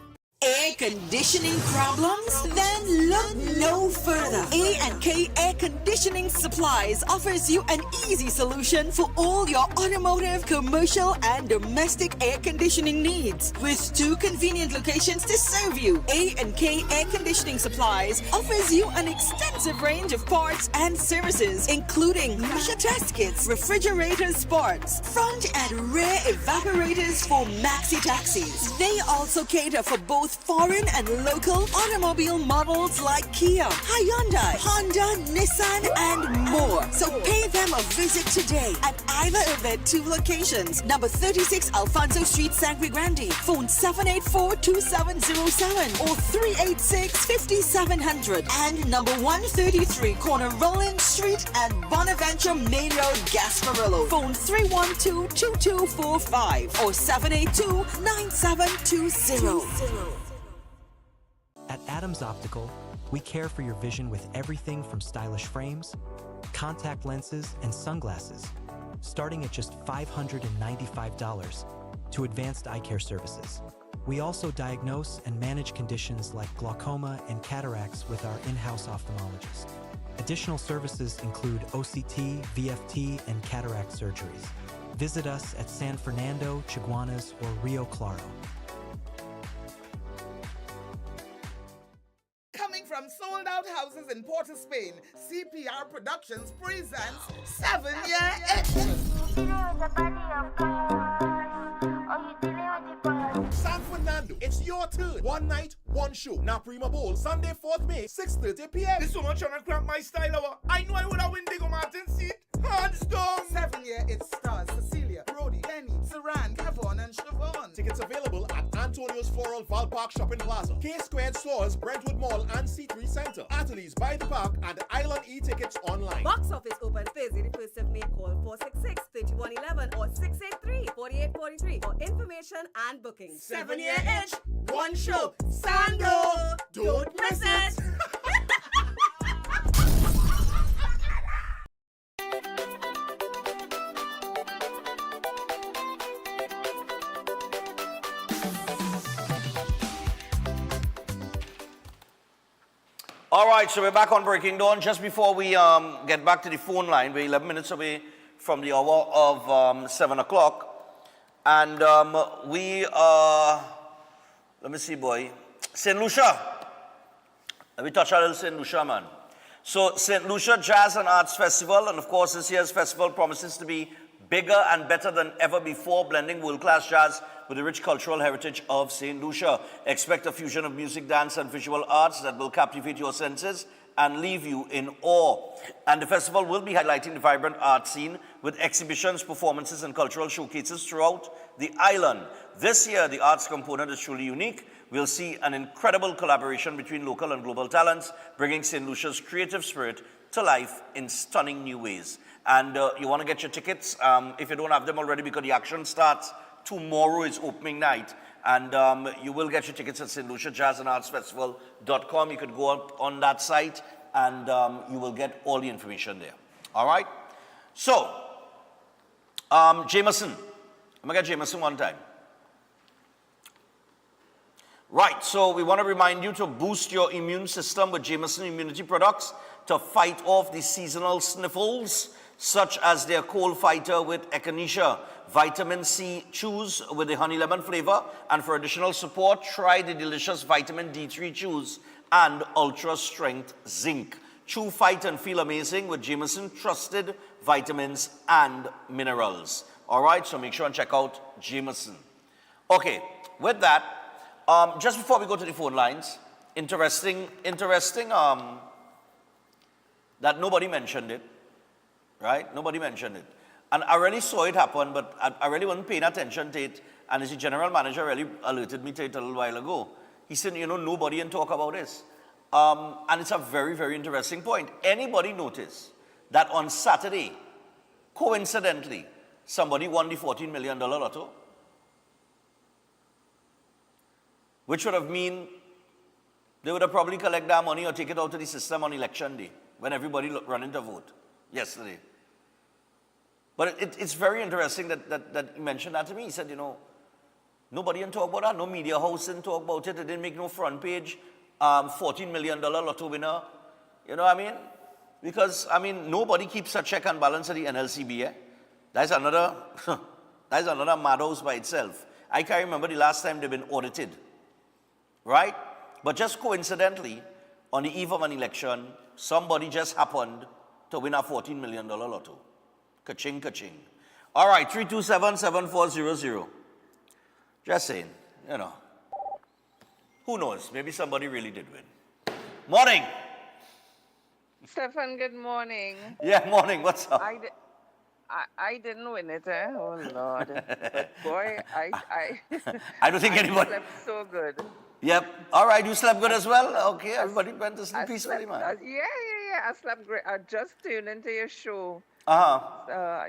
Air conditioning problems? Then look no further. A&K Air Conditioning Supplies offers you an easy solution for all your automotive, commercial, and domestic air conditioning needs. With 2 convenient locations to serve you, A&K Air Conditioning Supplies offers you an extensive range of parts and services, including pressure test kits, refrigerators parts, front and rear evaporators for maxi taxis. They also cater for both foreign and local automobile models like Kia, Hyundai, Honda, Nissan, and more. So pay them a visit today at either of their 2 locations. Number 36 Alfonso Street, Sangre Grande. Phone 784-2707 or 386-5700. And number 133 Corner Roland Street and Bonaventure Main Road, Gasparillo. Phone 312-2245 or 782-9720. At Adams Optical, we care for your vision with everything from stylish frames, contact lenses, and sunglasses, starting at just $595, to advanced eye care services. We also diagnose and manage conditions like glaucoma and cataracts with our in-house ophthalmologist. Additional services include OCT, VFT, and cataract surgeries. Visit us at San Fernando, Chaguanas, or Rio Claro. Coming from sold out houses in Port of Spain, CPR Productions presents 7-Year Itch. San Fernando, it's your turn. One night, one show. Now Prima Bowl, Sunday, 4th May, 6:30 p.m. This so much trying to cramp my style over. I know I would have win Diego Martin's seat. Hands down. 7-Year Itch stars Cecilia, Brody, Lenny, Saran, Kevon, and Siobhan. Tickets available at Antonio's Floral Val Park Shopping Plaza, K-Squared Stores, Brentwood Mall, and C3 Center, Attorleys by the Park, and Island e-tickets online. Box office open Thursday, the 1st of May. Call 466-3111 or 683-4843 for information and bookings. 7-Year Itch, one show. Sando, don't miss it. All right, so we're back on Breaking Dawn. Just before we get back to the phone line, we're 11 minutes away from the hour of 7 o'clock. And we are, let me see, boy, St. Lucia. Let me touch a little St. Lucia, man. So St. Lucia Jazz and Arts Festival, and of course this year's festival promises to be bigger and better than ever before, blending world-class jazz with the rich cultural heritage of St. Lucia. Expect a fusion of music, dance, and visual arts that will captivate your senses and leave you in awe. And the festival will be highlighting the vibrant art scene with exhibitions, performances, and cultural showcases throughout the island. This year, the arts component is truly unique. We'll see an incredible collaboration between local and global talents, bringing St. Lucia's creative spirit to life in stunning new ways. And you want to get your tickets, if you don't have them already, because the action starts tomorrow, is opening night. And you will get your tickets at stluciajazzandartsfestival.com. You could go up on that site and you will get all the information there. All right? So, Jameson. I'm going to get Jameson one time. Right, so we want to remind you to boost your immune system with Jameson immunity products to fight off the seasonal sniffles, such as their cold fighter with echinacea, vitamin C chews with the honey lemon flavor, and for additional support, try the delicious vitamin D3 chews and ultra strength zinc. Chew, fight, and feel amazing with Jameson trusted vitamins and minerals. All right, so make sure and check out Jameson. Okay, with that, just before we go to the phone lines, interesting that nobody mentioned it, right? Nobody mentioned it. And I really saw it happen, but I really wasn't paying attention to it. And as the general manager really alerted me to it a little while ago. He said, nobody can talk about this. And it's a very, very interesting point. Anybody notice that on Saturday, coincidentally, somebody won the $14 million lotto? Which would have mean they would have probably collect that money or take it out of the system on election day when everybody running to vote yesterday. But it's very interesting that he mentioned that to me. He said, nobody can talk about that. No media house didn't talk about it. It didn't make no front page. $14 million lotto winner. You know what I mean? Because, nobody keeps a check and balance at the NLCB. Eh? That's another madhouse by itself. I can't remember the last time they've been audited. Right? But just coincidentally, on the eve of an election, somebody just happened to win a $14 million lotto. Ka-ching, ka-ching. All right, 327-7400. Just saying, Who knows? Maybe somebody really did win. Morning. Stefan, good morning. Yeah, morning. What's up? I didn't win it, eh? Oh, Lord. But boy, I don't think anybody... slept so good. Yep. All right, you slept good as well? Okay, everybody went to sleep peacefully, man. Yeah. I slept great. I just tuned into your show. Uh-huh. I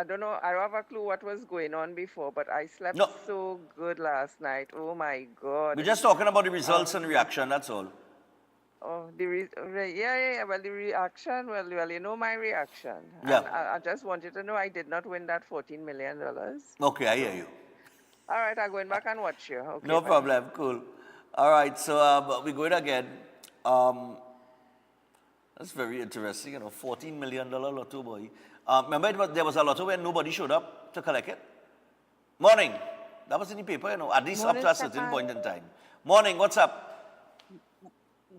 don't know. I don't have a clue what was going on before, but I slept so good last night. Oh, my God. We're just talking about the results and reaction, that's all. Oh, well, the reaction, well, you know my reaction. Yeah. And I just wanted to know I did not win that $14 million. Okay, I hear you. All right, I'm going back and watch you. Okay, No bye. problem, cool. All right, so we're going again. That's very interesting, $14 million lotto, boy. Remember, there was a lotto where nobody showed up to collect it? Morning. That was in the paper, at least Morning, up to a certain Stefan. point in time. Morning, what's up?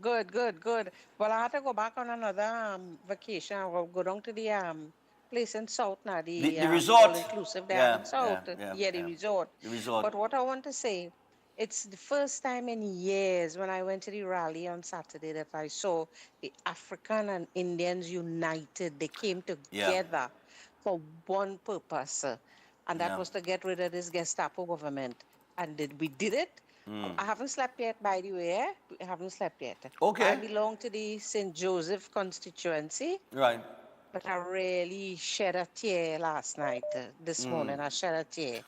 Good. Well, I had to go back on another vacation. I'll go down to the place in South now, The resort. all-inclusive there Yeah, in South. The resort. The resort. But what I want to say, it's the first time in years when I went to the rally on Saturday that I saw the African and Indians united. They came together for one purpose, and that was to get rid of this Gestapo government. And we did it. I haven't slept yet, by the way. I haven't slept yet. Okay. I belong to the St. Joseph constituency. Right. But I really shed a tear last night. This morning, I shed a tear.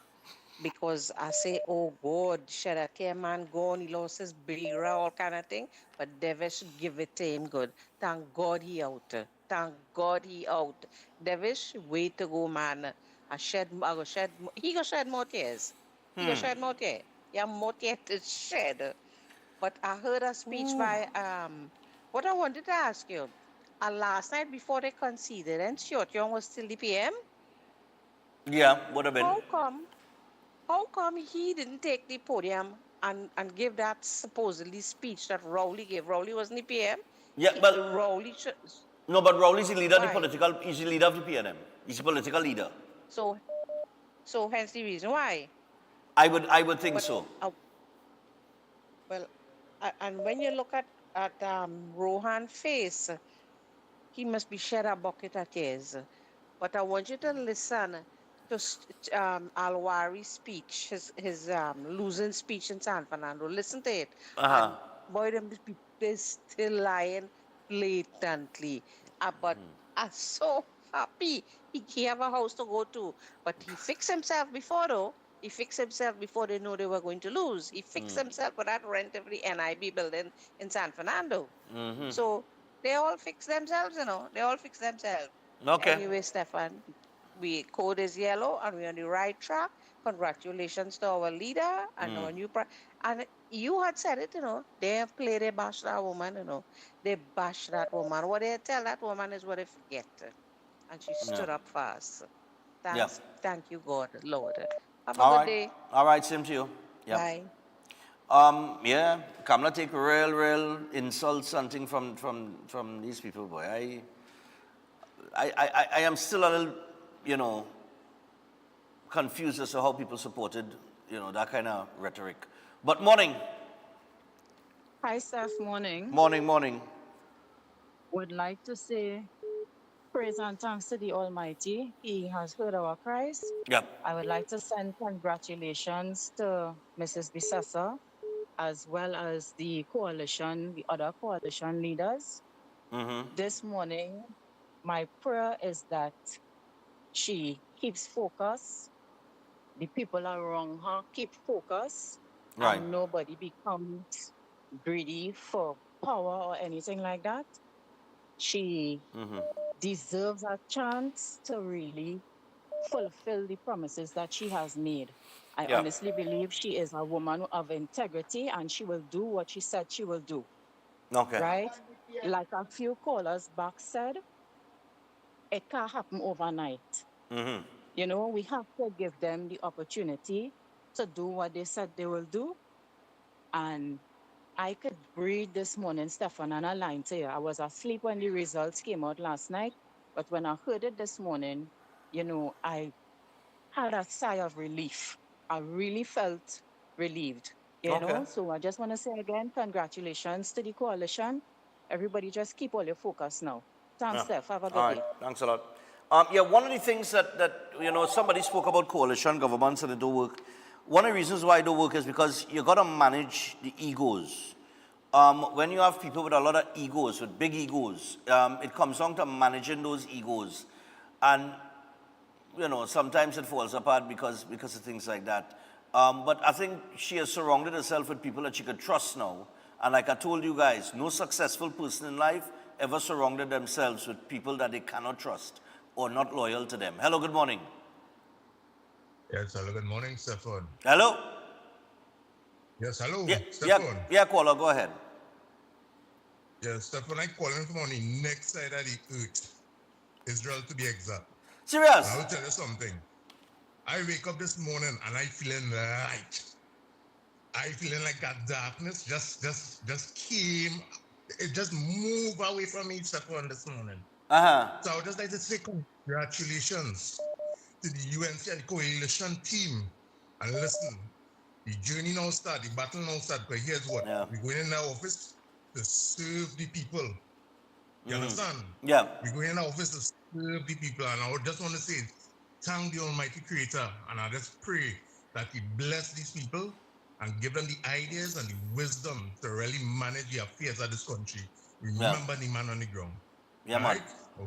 Because I say, oh God, shed a tear, man gone. He lost his beera, all kind of thing. But Devish give it to him good. Thank God he out. Thank God he out. Devish, way to go, man. He go shed more tears. He go shed more tears. Yeah, more tears to shed. But I heard a speech by, what I wanted to ask you, last night before they conceded, and Short Young was still the PM? Yeah, would have been. How come he didn't take the podium and give that supposedly speech that Rowley gave? Rowley wasn't the PM? Yeah, but... Rowley No, but Rowley's the leader, Why? he's the leader of the PNM. He's a political leader. So hence the reason why. I would think so. And when you look at Rohan's face, he must be shed a bucket of tears. But I want you to listen to Alwari's speech, his losing speech in San Fernando. Listen to it. And boy, them people, they're still lying blatantly. But I'm so happy he have a house to go to. But he fixed himself before, though. He fixed himself before they know they were going to lose. He fixed himself for that rent of the NIB building in San Fernando. So they all fix themselves, They all fix themselves. Okay. Anyway, Stefan, code is yellow and we're on the right track. Congratulations to our leader and our new and You had said it, They have played, they bash that woman, They bash that woman. What they tell that woman is what they forget. And she Yeah. stood up fast. Yeah. Thank you, God, Lord. Have a All good right. day. All right, same to you. Yep. Bye. Yeah, Kamala take real insults, something from these people, boy. I am still a little, confused as to how people supported, that kind of rhetoric. But morning, Hi, Steph. Morning. morning. Would like to say praise and thanks to the Almighty. He has heard our cries. Yep. I would like to send congratulations to Mrs. Bisessa as well as the coalition, the other coalition leaders. Mm-hmm. This morning, my prayer is that she keeps focus. The people around her keep focus Right. and nobody becomes greedy for power or anything like that. She Mm-hmm. deserves a chance to really fulfill the promises that she has made. I Yeah. honestly believe she is a woman of integrity and she will do what she said she will do, Okay. right? Like a few callers back said, it can't happen overnight. Mm-hmm. We have to give them the opportunity to do what they said they will do. And I could breathe this morning, Stefan, and I lied to you. I was asleep when the results came out last night, but when I heard it this morning, I had a sigh of relief. I really felt relieved. Okay. So I just want to say again, congratulations to the coalition. Everybody just keep all your focus now. Thanks, Yeah. Steph. Have a All good right. day. Thanks a lot. Yeah, one of the things that somebody spoke about coalition governments and it don't work. One of the reasons why it don't work is because you got to manage the egos. When you have people with a lot of egos, with big egos, it comes down to managing those egos. And, sometimes it falls apart because of things like that. But I think she has surrounded herself with people that she could trust now. And like I told you guys, no successful person in life ever surrounded themselves with people that they cannot trust or not loyal to them. Hello, good morning. Yes, hello, good morning, Stefan. Hello? Yes, hello, Yeah, Stefan. caller, go ahead. Yes, Stefan, I'm calling from on the next side of the earth, Israel to be exact. Serious? And I will tell you something. I wake up this morning and I feeling light. I feeling like that darkness just came, it just moved away from me, Stefan, this morning. So I would just like to say congratulations to the UNC and the coalition team. And listen, the journey now start, the battle now start, because here's what, we're going in our office to serve the people. You understand? Yeah. We're going in our office to serve the people, and I would just want to say, thank the Almighty Creator, and I just pray that He bless these people and give them the ideas and the wisdom to really manage the affairs of this country. Remember the man on the ground. Yeah, all man. right?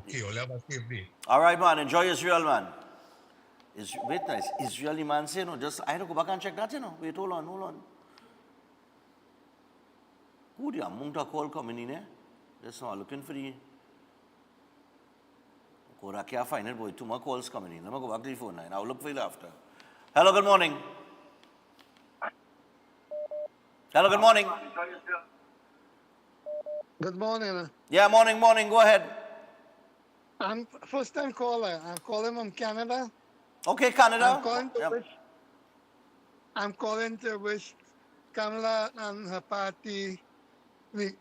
Okay, I'll have a safe day. All right, man. Enjoy Israel, man. Wait, nice. Israeli man say, I had to go back and check that, Wait, hold on. Who the amount of call coming in, Just now, looking for the... I can't find it, boy. Two more calls coming in. Let me go back to the phone line. I'll look for you after. Hello, good morning. Hello, good morning. Good morning. Yeah, morning. Go ahead. I'm first-time caller. I'm calling from Canada. Okay, Canada. I'm calling to wish Kamala and her party, the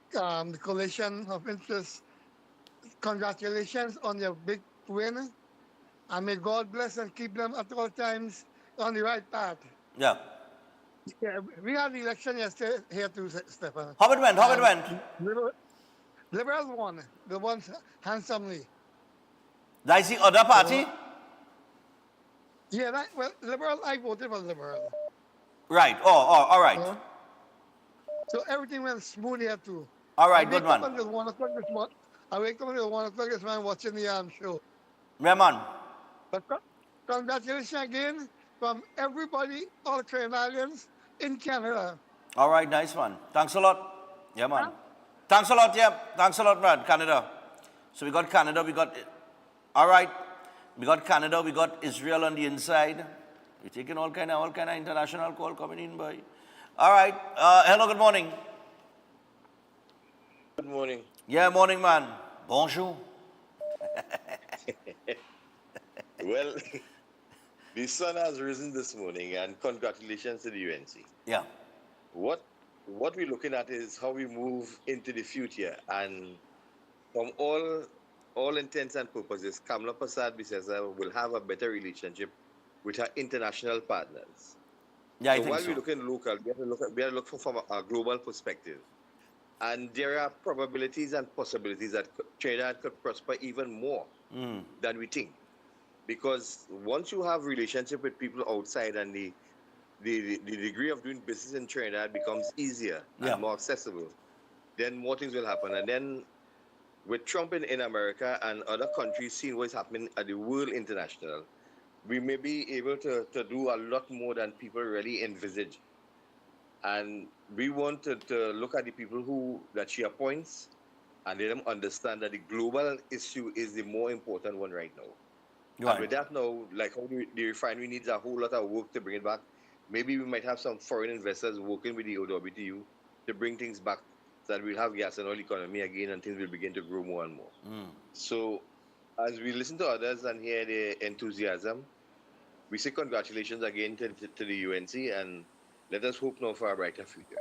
coalition of interest, congratulations on your big win. And may God bless and keep them at all times on the right path. Yeah. Yeah, we had the election yesterday here too, Stefan. How it went? Liberals won. They won handsomely. That's the other party? Yeah, Liberal, I voted for Liberal. Right. All right. So everything went smooth here too. All right, good man. I wake up until 1 o'clock this morning. I wake up until 1 o'clock this morning watching the show. Yeah, man. But congratulations again from everybody, all Trinidadians in Canada. All right, nice one. Thanks a lot. Yeah, man. Thanks a lot, yeah. Thanks a lot, man. Canada. So we got Canada, all right. We got Canada, we got Israel on the inside. We're taking all kind of international call coming in, boy. All right. Hello, good morning. Good morning. Yeah, morning, man. Bonjour. Well, the sun has risen this morning, and congratulations to the UNC. Yeah. What we're looking at is how we move into the future, and from all intents and purposes, Kamla Prasad Bisesa will have a better relationship with her international partners. Yeah, I so think while so. we're looking local, we have to look from a global perspective. And there are probabilities and possibilities that Trinidad could prosper even more than we think. Because once you have relationship with people outside and the degree of doing business in Trinidad becomes easier Yeah. and more accessible, then more things will happen. And then with Trump in America and other countries seeing what's happening at the World International, we may be able to do a lot more than people really envisage. And we want to look at the people that she appoints and let them understand that the global issue is the more important one right now. Right. And with that now, like how the refinery needs a whole lot of work to bring it back, maybe we might have some foreign investors working with the OWTU to bring things back so that we'll have gas and oil economy again and things will begin to grow more and more. So as we listen to others and hear their enthusiasm, we say congratulations again to the UNC and let us hope now for a brighter future.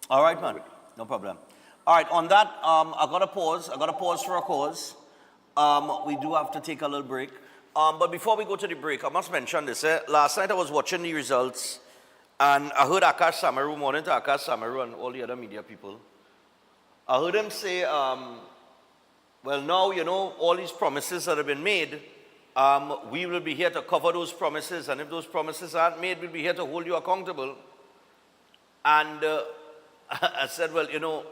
All right, man. No problem. All right, on that, I got to pause. I got to pause for a cause. We do have to take a little break. But before we go to the break, I must mention this. Last night I was watching the results, and I heard Akash Samaru, morning to Akash Samaru and all the other media people. I heard him say, well, now, you know, all these promises that have been made, we will be here to cover those promises, and if those promises aren't made, we'll be here to hold you accountable. And I said, well, you know,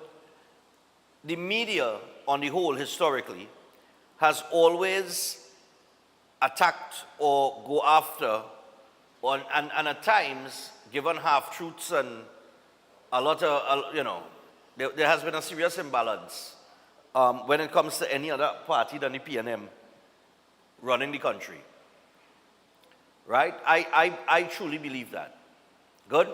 the media on the whole, historically, has always attacked or go after, and at times, given half-truths and a lot of, you know, there has been a serious imbalance when it comes to any other party than the PNM running the country. Right? I truly believe that. Good?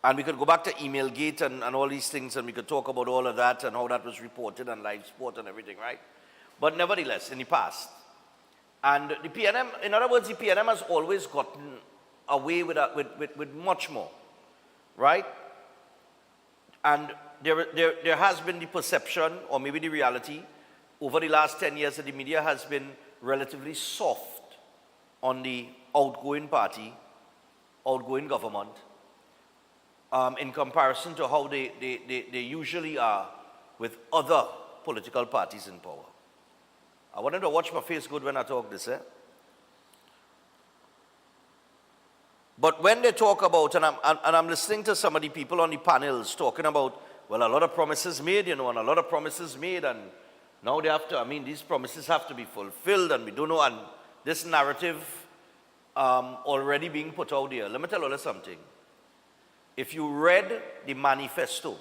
And we could go back to email gate and all these things, and we could talk about all of that and how that was reported and live sport and everything, right? But nevertheless, in the past. And the PNM, in other words, the PNM has always gotten away with much more, right? And there has been the perception, or maybe the reality, over the last 10 years that the media has been relatively soft on the outgoing party, outgoing government, in comparison to how they usually are with other political parties in power. I wanted to watch my face good when I talk this, But when they talk about, and I'm listening to some of the people on the panels talking about, well, a lot of promises made, you know, and a lot of promises made, and now they have to, I mean, these promises have to be fulfilled, and we don't know, and this narrative already being put out there. Let me tell you something. If you read the manifesto,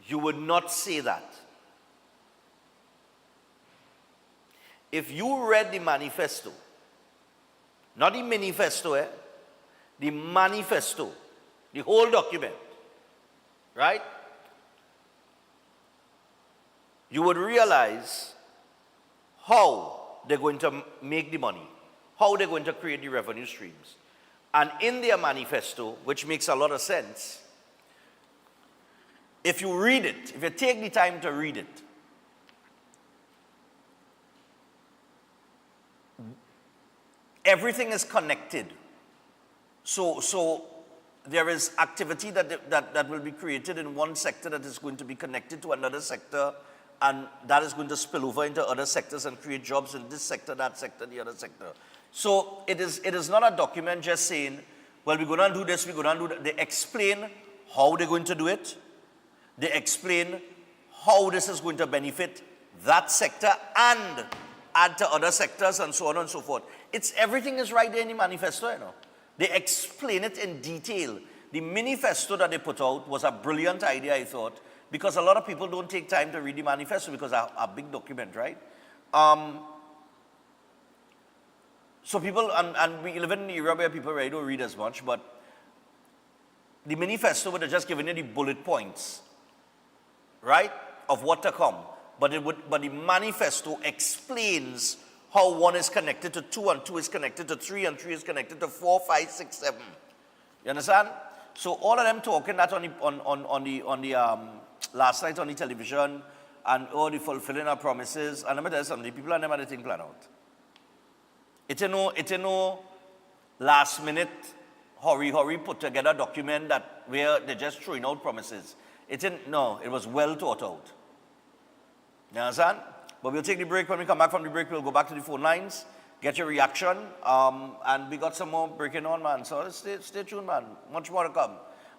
you would not say that. If you read the manifesto, not the manifesto, the manifesto, the whole document, right? You would realize how they're going to make the money, how they're going to create the revenue streams. And in their manifesto, which makes a lot of sense, if you read it, if you take the time to read it, everything is connected. So there is activity that will be created in one sector that is going to be connected to another sector, and that is going to spill over into other sectors and create jobs in this sector, that sector, the other sector. So it is not a document just saying, well, we're going to do this, we're going to do that. They explain how they're going to do it. They explain how this is going to benefit that sector and add to other sectors and so on and so forth. Everything is right there in the manifesto, you know. They explain it in detail. The manifesto that they put out was a brilliant idea, I thought, because a lot of people don't take time to read the manifesto because it's a big document, right? So people, and we live in an era where people really don't read as much, but the manifesto would have just given you the bullet points, right, of what to come. But the manifesto explains how 1 is connected to 2, and 2 is connected to 3, and 3 is connected to 4, 5, 6, 7. You understand? So all of them talking that on the last night on the television, and the fulfilling our promises. And let me tell you something, the people are never anything planned out. It's no last minute hurry put together document that where they're just throwing out promises. It was well thought out. You understand? But we'll take the break. When we come back from the break, we'll go back to the phone lines, get your reaction, and we got some more breaking on, man. So stay tuned, man. Much more to come.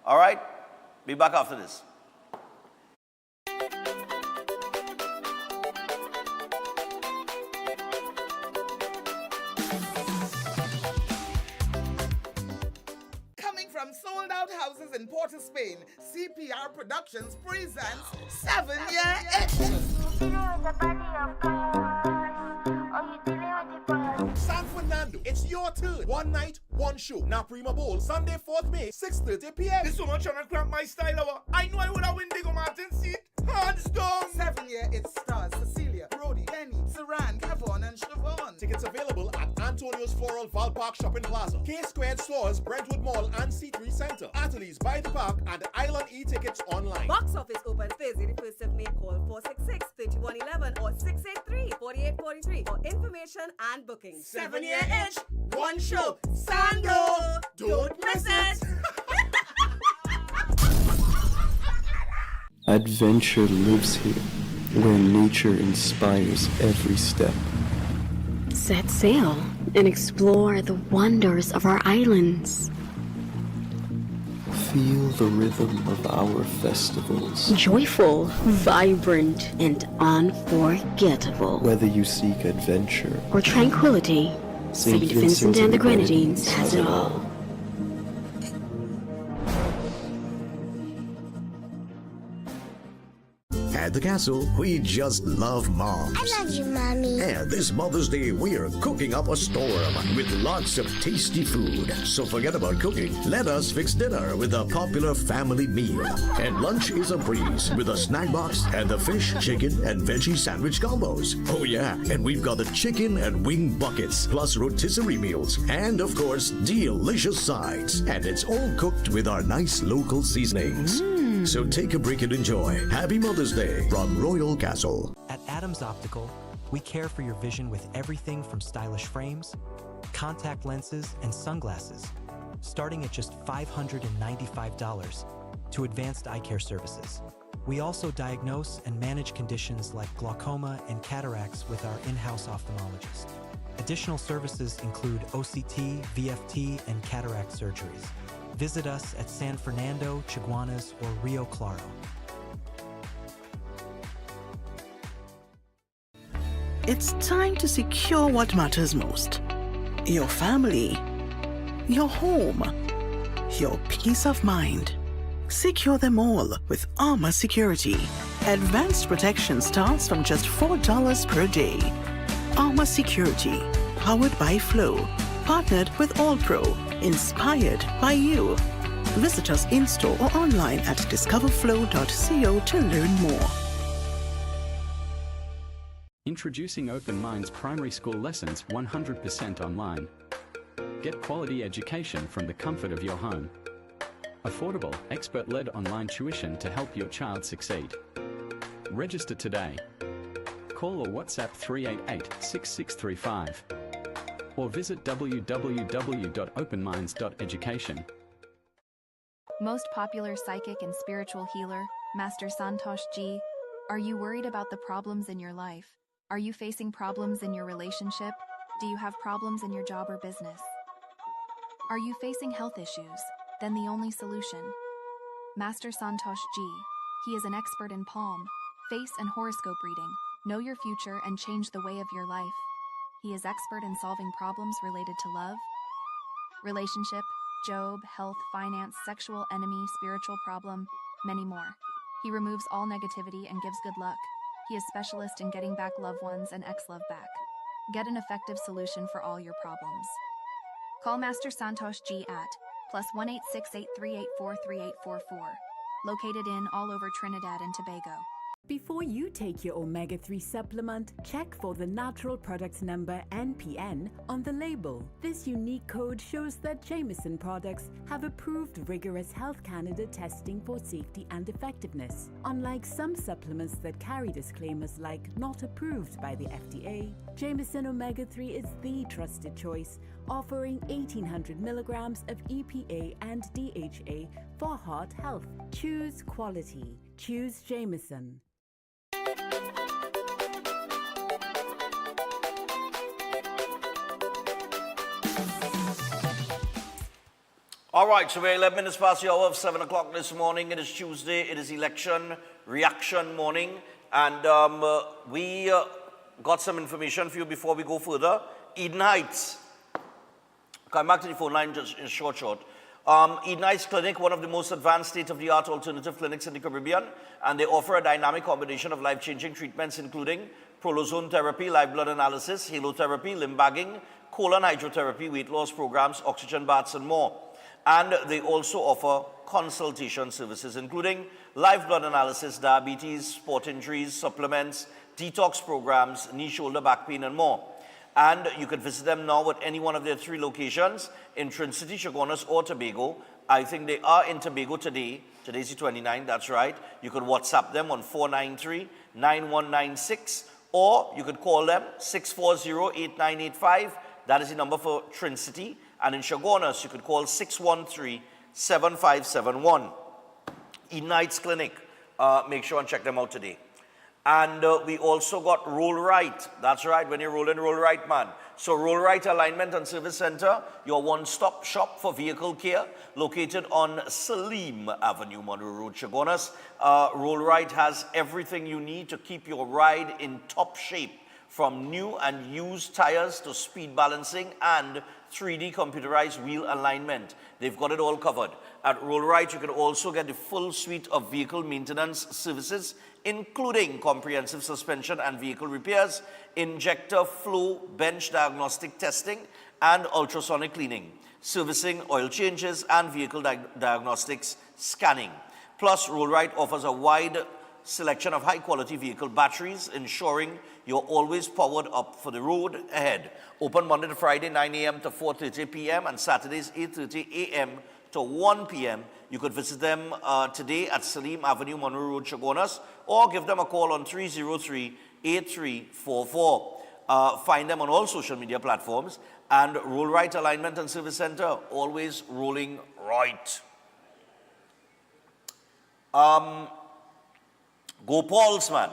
All right? Be back after this. From sold out houses in Port of Spain, CPR Productions presents 7-Year San Fernando, it's your turn. One night, one show. Now Prima Bowl, Sunday, 4th May, 6:30 p.m. This woman trying to cramp my style over. I know I would have win Diego Martin's seat. Hands down. 7-Year, it stars Cecilia, Brody, Lenny, Saran, Kevon, and Siobhan. Tickets available at Antonio's Floral Val Park Shopping Plaza, K-Squared Stores, Brentwood Mall, and C3 Center. Ateliers by the park and Island e-tickets online. Box office open Thursday, the 1st of May. Call 466-3111 or 683-4843 for information and booking. 7-Year itch, one show. Sando, don't miss it. Adventure lives here, where nature inspires every step. Set sail and explore the wonders of our islands. Feel the rhythm of our festivals. Joyful, vibrant, and unforgettable. Whether you seek adventure or tranquility, St. Vincent and the Grenadines has it all. At the castle, we just love moms. I love you, Mommy. And this Mother's Day, we are cooking up a storm with lots of tasty food. So forget about cooking. Let us fix dinner with a popular family meal. And lunch is a breeze with a snack box and the fish, chicken, and veggie sandwich combos. Oh yeah, and we've got the chicken and wing buckets, plus rotisserie meals, and of course, delicious sides. And it's all cooked with our nice local seasonings. So take a break and enjoy. Happy Mother's Day from Royal Castle. At Adams Optical, we care for your vision with everything from stylish frames, contact lenses, and sunglasses, starting at just $595 to advanced eye care services. We also diagnose and manage conditions like glaucoma and cataracts with our in-house ophthalmologist. Additional services include OCT, VFT, and cataract surgeries. Visit us at San Fernando, Chaguanas, or Rio Claro. It's time to secure what matters most. Your family, your home, your peace of mind. Secure them all with Armor Security. Advanced protection starts from just $4 per day. Armor Security, powered by Flow, partnered with All Pro, inspired by you. Visit us in-store or online at discoverflow.co to learn more. Introducing Open Minds primary school lessons 100% online. Get quality education from the comfort of your home. Affordable, expert-led online tuition to help your child succeed. Register today. Call or WhatsApp 388-6635 or visit www.openminds.education. Most popular psychic and spiritual healer, Master Santosh Ji, are you worried about the problems in your life? Are you facing problems in your relationship? Do you have problems in your job or business? Are you facing health issues? Then the only solution. Master Santosh Ji. He is an expert in palm, face and horoscope reading. Know your future and change the way of your life. He is expert in solving problems related to love, relationship, job, health, finance, sexual, enemy, spiritual problem, many more. He removes all negativity and gives good luck. He is specialist in getting back loved ones and ex-love back. Get an effective solution for all your problems. Call Master Santosh G at +1 868 located in all over Trinidad and Tobago. Before you take your omega-3 supplement, check for the natural product number NPN on the label. This unique code shows that Jameson products have approved rigorous Health Canada testing for safety and effectiveness. Unlike some supplements that carry disclaimers like not approved by the FDA, Jameson Omega-3 is the trusted choice, offering 1800 milligrams of EPA and DHA for heart health. Choose quality. Choose Jameson. All right, so we're 11 minutes past the hour of 7 o'clock this morning. It is Tuesday. It is election reaction morning. And we got some information for you before we go further. Eden Heights. Coming back to the phone line just in short. Eden Heights Clinic, one of the most advanced state-of-the-art alternative clinics in the Caribbean. And they offer a dynamic combination of life-changing treatments, including prolozone therapy, live blood analysis, halotherapy, limb bagging, colon hydrotherapy, weight loss programs, oxygen baths, and more. And they also offer consultation services, including live blood analysis, diabetes, sport injuries, supplements, detox programs, knee, shoulder, back pain, and more. And you can visit them now at any one of their 3 locations in Trinity, Chaguanas, or Tobago. I think they are in Tobago today. Today's the 29th, that's right. You could WhatsApp them on 493-9196, or you could call them 640-8985. That is the number for Trinity. And in Chaguanas, you could call 613-7571. Eden Heights Clinic. Make sure and check them out today. And we also got Roll Right. That's right, when you roll in, roll right, man. So Roll Right Alignment and Service Center, your one-stop shop for vehicle care, located on Salim Avenue, Monroe Road, Chaguanas. Roll Right has everything you need to keep your ride in top shape, from new and used tires to speed balancing and 3D computerized wheel alignment. They've got it all covered. At Roll Right, you can also get the full suite of vehicle maintenance services, including comprehensive suspension and vehicle repairs, injector flow bench diagnostic testing, and ultrasonic cleaning, servicing, oil changes, and vehicle diagnostics scanning. Plus, Roll Right offers a wide selection of high-quality vehicle batteries, ensuring you're always powered up for the road ahead. Open Monday to Friday, 9 a.m. to 4:30 p.m. and Saturdays, 8:30 a.m. to 1 p.m. You could visit them today at Salim Avenue, Monroe Road, Chaguanas, or give them a call on 303-8344. Find them on all social media platforms. And Roll Right Alignment and Service Center, always rolling right. Gopal's, man.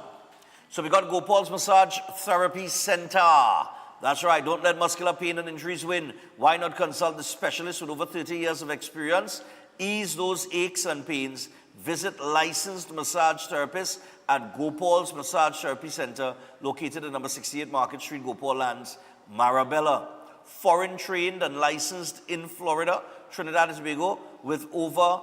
So we got Gopal's Massage Therapy Center. That's right, don't let muscular pain and injuries win. Why not consult the specialist with over 30 years of experience? Ease those aches and pains. Visit licensed massage therapists at Gopal's Massage Therapy Center, located at number 68 Market Street, Gopal Lands, Marabella. Foreign trained and licensed in Florida, Trinidad and Tobago, with over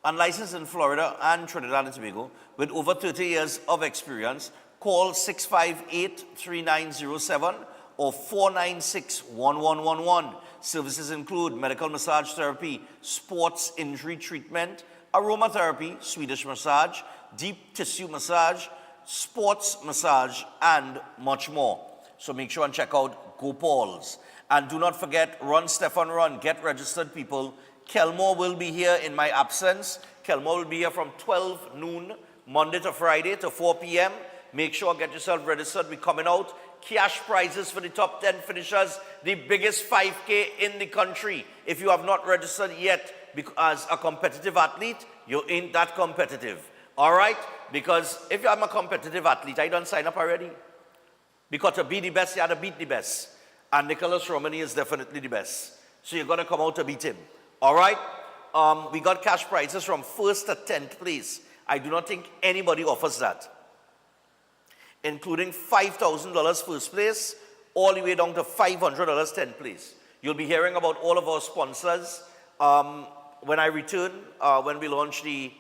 unlicensed in Florida and Trinidad and Tobago, with over 30 years of experience. Call 658-3907 or 496-1111. Services include medical massage therapy, sports injury treatment, aromatherapy, Swedish massage, deep tissue massage, sports massage, and much more. So make sure and check out Gopal's. And do not forget, Run, Stefan, Run. Get registered, people. Kelmore will be here in my absence. Kelmore will be here from 12 noon, Monday to Friday to 4 p.m. Make sure, get yourself registered. We're coming out. Cash prizes for the top 10 finishers. The biggest 5K in the country. If you have not registered yet as a competitive athlete, you ain't that competitive. All right? Because if I'm a competitive athlete, I don't sign up already. Because to be the best, you have to beat the best. And Nicholas Romani is definitely the best. So you're going to come out to beat him. All right? We got cash prizes from 1st to 10th place. I do not think anybody offers that. Including $5,000 first place, all the way down to $500 10th place. You'll be hearing about all of our sponsors when I return, when we launch the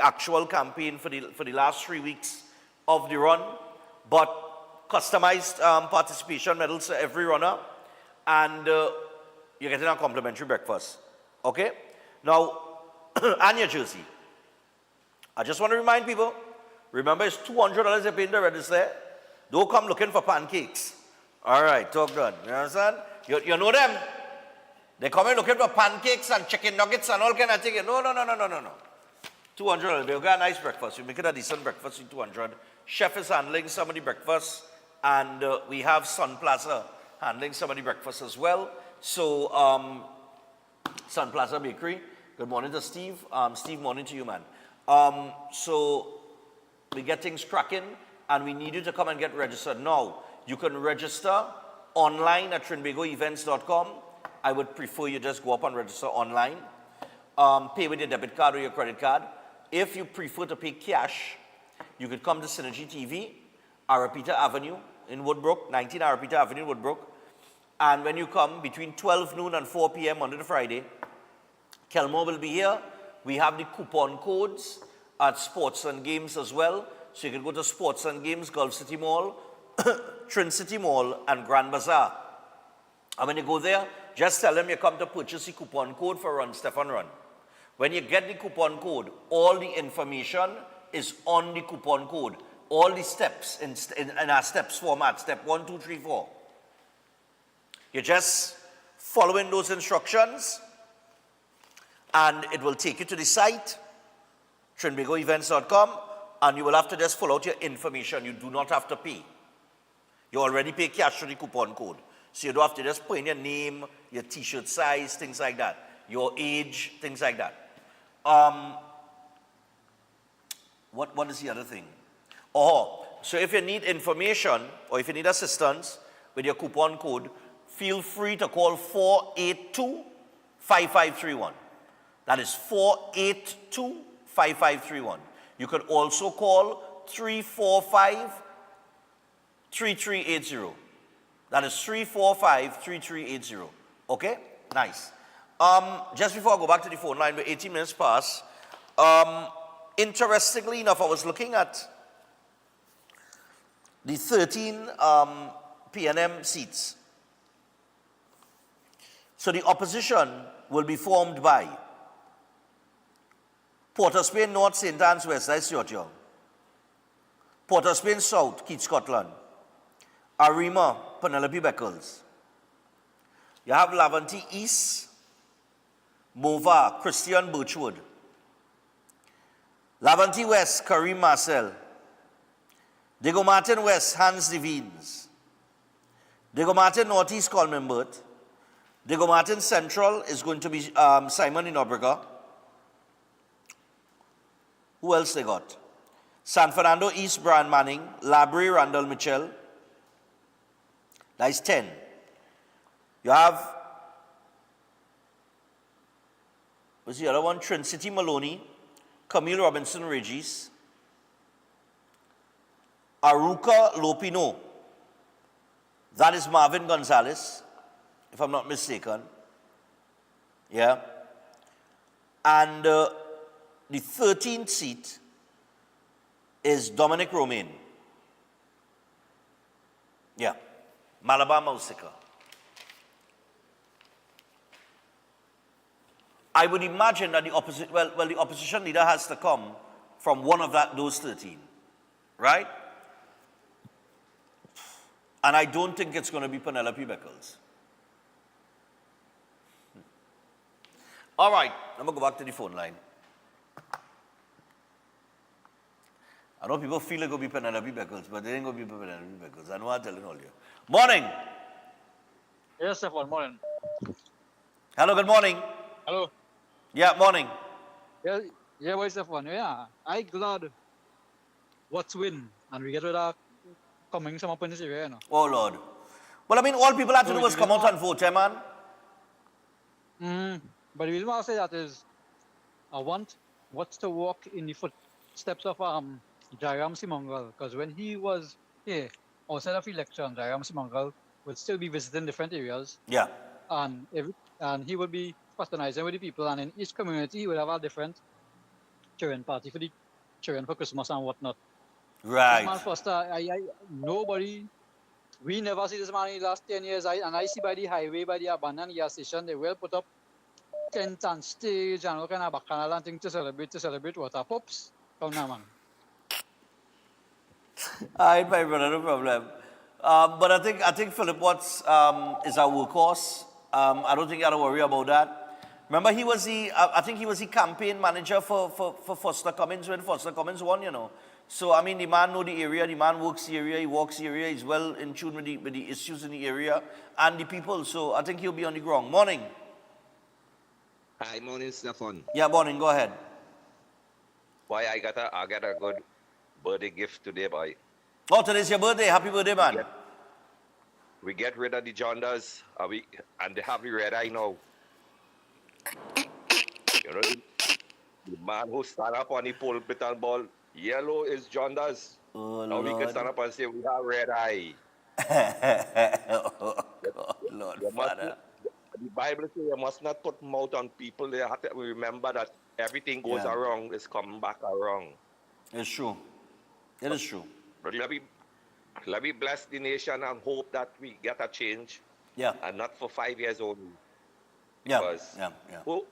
actual campaign for the last 3 weeks of the run. But customized participation medals to every runner, and you're getting a complimentary breakfast. Okay? Now, and your jersey. I just want to remind people, remember it's $200 you're paying to register. Don't come looking for pancakes. All right, talk done. You understand? You know them? They come in looking for pancakes and chicken nuggets and all kind of things. No. $200. We'll get a nice breakfast. You make it a decent breakfast in $200. Chef is handling some of the breakfast, and we have Sun Plaza handling some of the breakfast as well. So, Sun Plaza Bakery. Good morning to Steve. Steve, morning to you, man. So we get things cracking, and we need you to come and get registered. Now, you can register online at trinbagoevents.com. I would prefer you just go up and register online. Pay with your debit card or your credit card. If you prefer to pay cash, you could come to Synergy TV, Arapita Avenue in Woodbrook, 19 Arapita Avenue, Woodbrook. And when you come between 12 noon and 4 p.m. Monday to Friday, Kelmore will be here. We have the coupon codes at Sports and Games as well. So you can go to Sports and Games, Gulf City Mall, Trin City Mall, and Grand Bazaar. And when you go there, just tell them you come to purchase the coupon code for Run Stefan Run. When you get the coupon code, all the information is on the coupon code. All the steps in our steps format, step 1, 2, 3, 4. You're just following those instructions, and it will take you to the site, trinbagoevents.com, and you will have to just fill out your information. You do not have to pay. You already pay cash for the coupon code. So you don't have to just put in your name, your t-shirt size, things like that, your age, things like that. What is the other thing? Oh, so if you need information or if you need assistance with your coupon code, feel free to call 482-5531. That is 482-5531. You could also call 345-3380. That is 345-3380. Okay? Nice. Just before I go back to the phone line, we're 18 minutes past. Interestingly enough, I was looking at the 13 PNM seats. So the opposition will be formed by Port of Spain North, St. Anne's West, that's Young. Port of Spain South, Keith Scotland. Arima, Penelope Beckles. You have Lavantie East, Mova, Christian Birchwood. Lavantie West, Kareem Marcel. Diego Martin West, Hans Devines. Diego Martin Northeast, Coleman Burt. Diego Martin Central is going to be Simon Inobrega. Who else they got? San Fernando East, Brian Manning. Labrie, Randall Mitchell. That's 10. You have, what's the other one? Trin City Maloney, Camille Robinson Regis, Aruka Lopino. That is Marvin Gonzalez, if I'm not mistaken. Yeah. And the 13th seat is Dominic Romaine. Yeah. Malabar Mausika. I would imagine that the opposition leader has to come from one of those 13, right? And I don't think it's going to be Penelope Beckles. All right, I'm going to go back to the phone line. I know people feel it's going to be Penelope Beckles, but they ain't going to be Penelope Beckles. I know I'm telling all you. Morning. Yes, Stefan, morning. Hello, good morning. Hello. Yeah, morning. Yeah, why Stefan? Yeah, I glad what's win, and we get rid of coming some up in this area, you know. Oh, Lord. Well, I mean, all people have to do was come out and vote, man. But the reason why I say that is, I want what's to walk in the footsteps of Jairam Simangal, because when he was here, outside of election, Jairam Simangal would still be visiting different areas. Yeah. And he would be fraternizing with the people, and in each community he would have a different children party for the children for Christmas and whatnot. Right. Man Foster, nobody We never see this man in the last 10 years. I see by the highway, by the abandoned gas station, they will put up tent and stage and all kind of bacchanal and things to celebrate water pops. Come now, man. All right, my brother, no problem. But I think Philip Watts is our workhorse. I don't think you got to worry about that. Remember, he was I think he was the campaign manager for Foster Cummins when Foster Cummins won, you know. So, I mean, the man know the area, the man works the area, he walks the area, he's well in tune with the issues in the area and the people. So, I think he'll be on the ground. Morning. Hi, morning, Stefan. Yeah, morning. Go ahead. Boy, I got a good birthday gift today, boy. Oh, today's your birthday. Happy birthday, man. We get rid of the jaundice, and they have the red eye now. You know, the man who stand up on the pulpit and ball, yellow is jaundice. Oh, now we can stand up and say we have red eye. Oh, God, Lord, Father. The Bible says you must not put mouth on people. They have to remember that everything goes wrong is coming back around. It's true. It is true. But let me bless the nation and hope that we get a change. Yeah. And not for 5 years only. Yeah. Because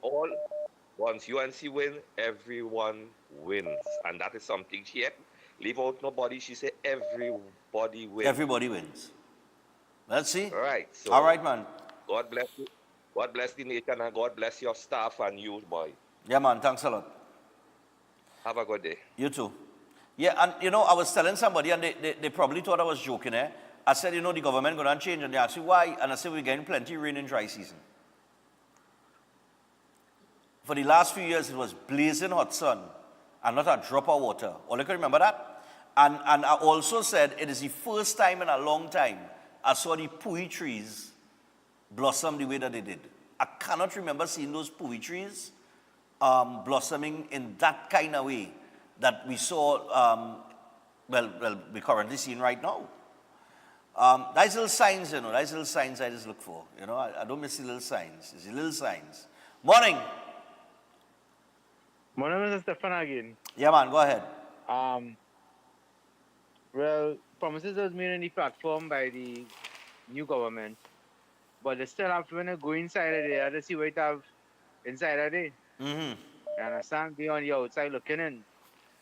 once UNC win, everyone wins. And that is something she had leave out nobody. She said everybody wins. Everybody wins. Let's see. All right. So all right, man. God bless you. God bless the nation and God bless your staff and you, boy. Yeah, man. Thanks a lot. Have a good day. You too. Yeah, and you know, I was telling somebody, and they probably thought I was joking, eh? I said, you know, the government going to change, and they asked me why, and I said, we're getting plenty of rain in dry season. For the last few years, it was blazing hot sun, and not a drop of water. All you can remember that? And I also said, it is the first time in a long time I saw the pui trees blossom the way that they did. I cannot remember seeing those pui trees blossoming in that kind of way that we saw, we're currently seeing right now. That's little signs, you know, that's little signs I just look for. You know, I don't miss the little signs. It's the little signs. Morning. Morning, Mr. Stefan again. Yeah, man, go ahead. Well, promises was made on the platform by the new government, but they still have to go inside of there to see what it have inside of there. Mm-hmm. You understand? Be on the outside looking in.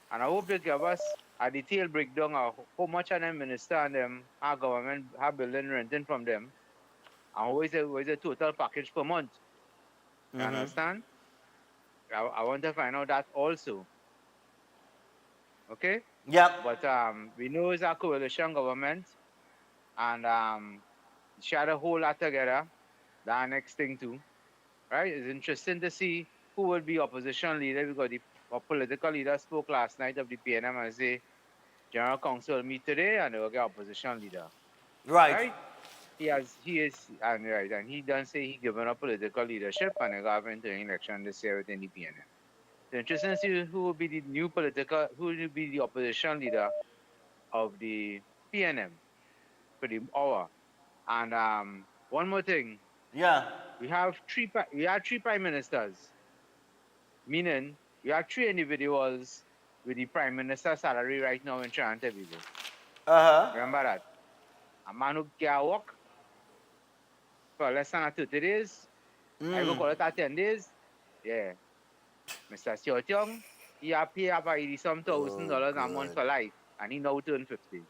And I hope they give us a detailed breakdown of how much of them minister and them, our government have building renting from them, and what is the total package per month. You understand? I want to find out that also. Okay? Yeah. But we know it's a coalition government, and share the whole lot together. That next thing too. Right? It's interesting to see who will be opposition leader, because the political leader spoke last night of the PNM and say General Council will meet today and they will get opposition leader. Right. And he done say he given up political leadership and they got into an election this year within the PNM. So interesting to see who will be the opposition leader of the PNM for the hour. And one more thing. Yeah. We have three prime ministers, meaning we have three individuals with the prime minister salary right now in Trinidad and Tobago. Remember that? A man who can work for less than 30 days. I will call it 10 days. Yeah. Mr. Siotiong, he have paid about $80,000 a month for life, and he now turned 50.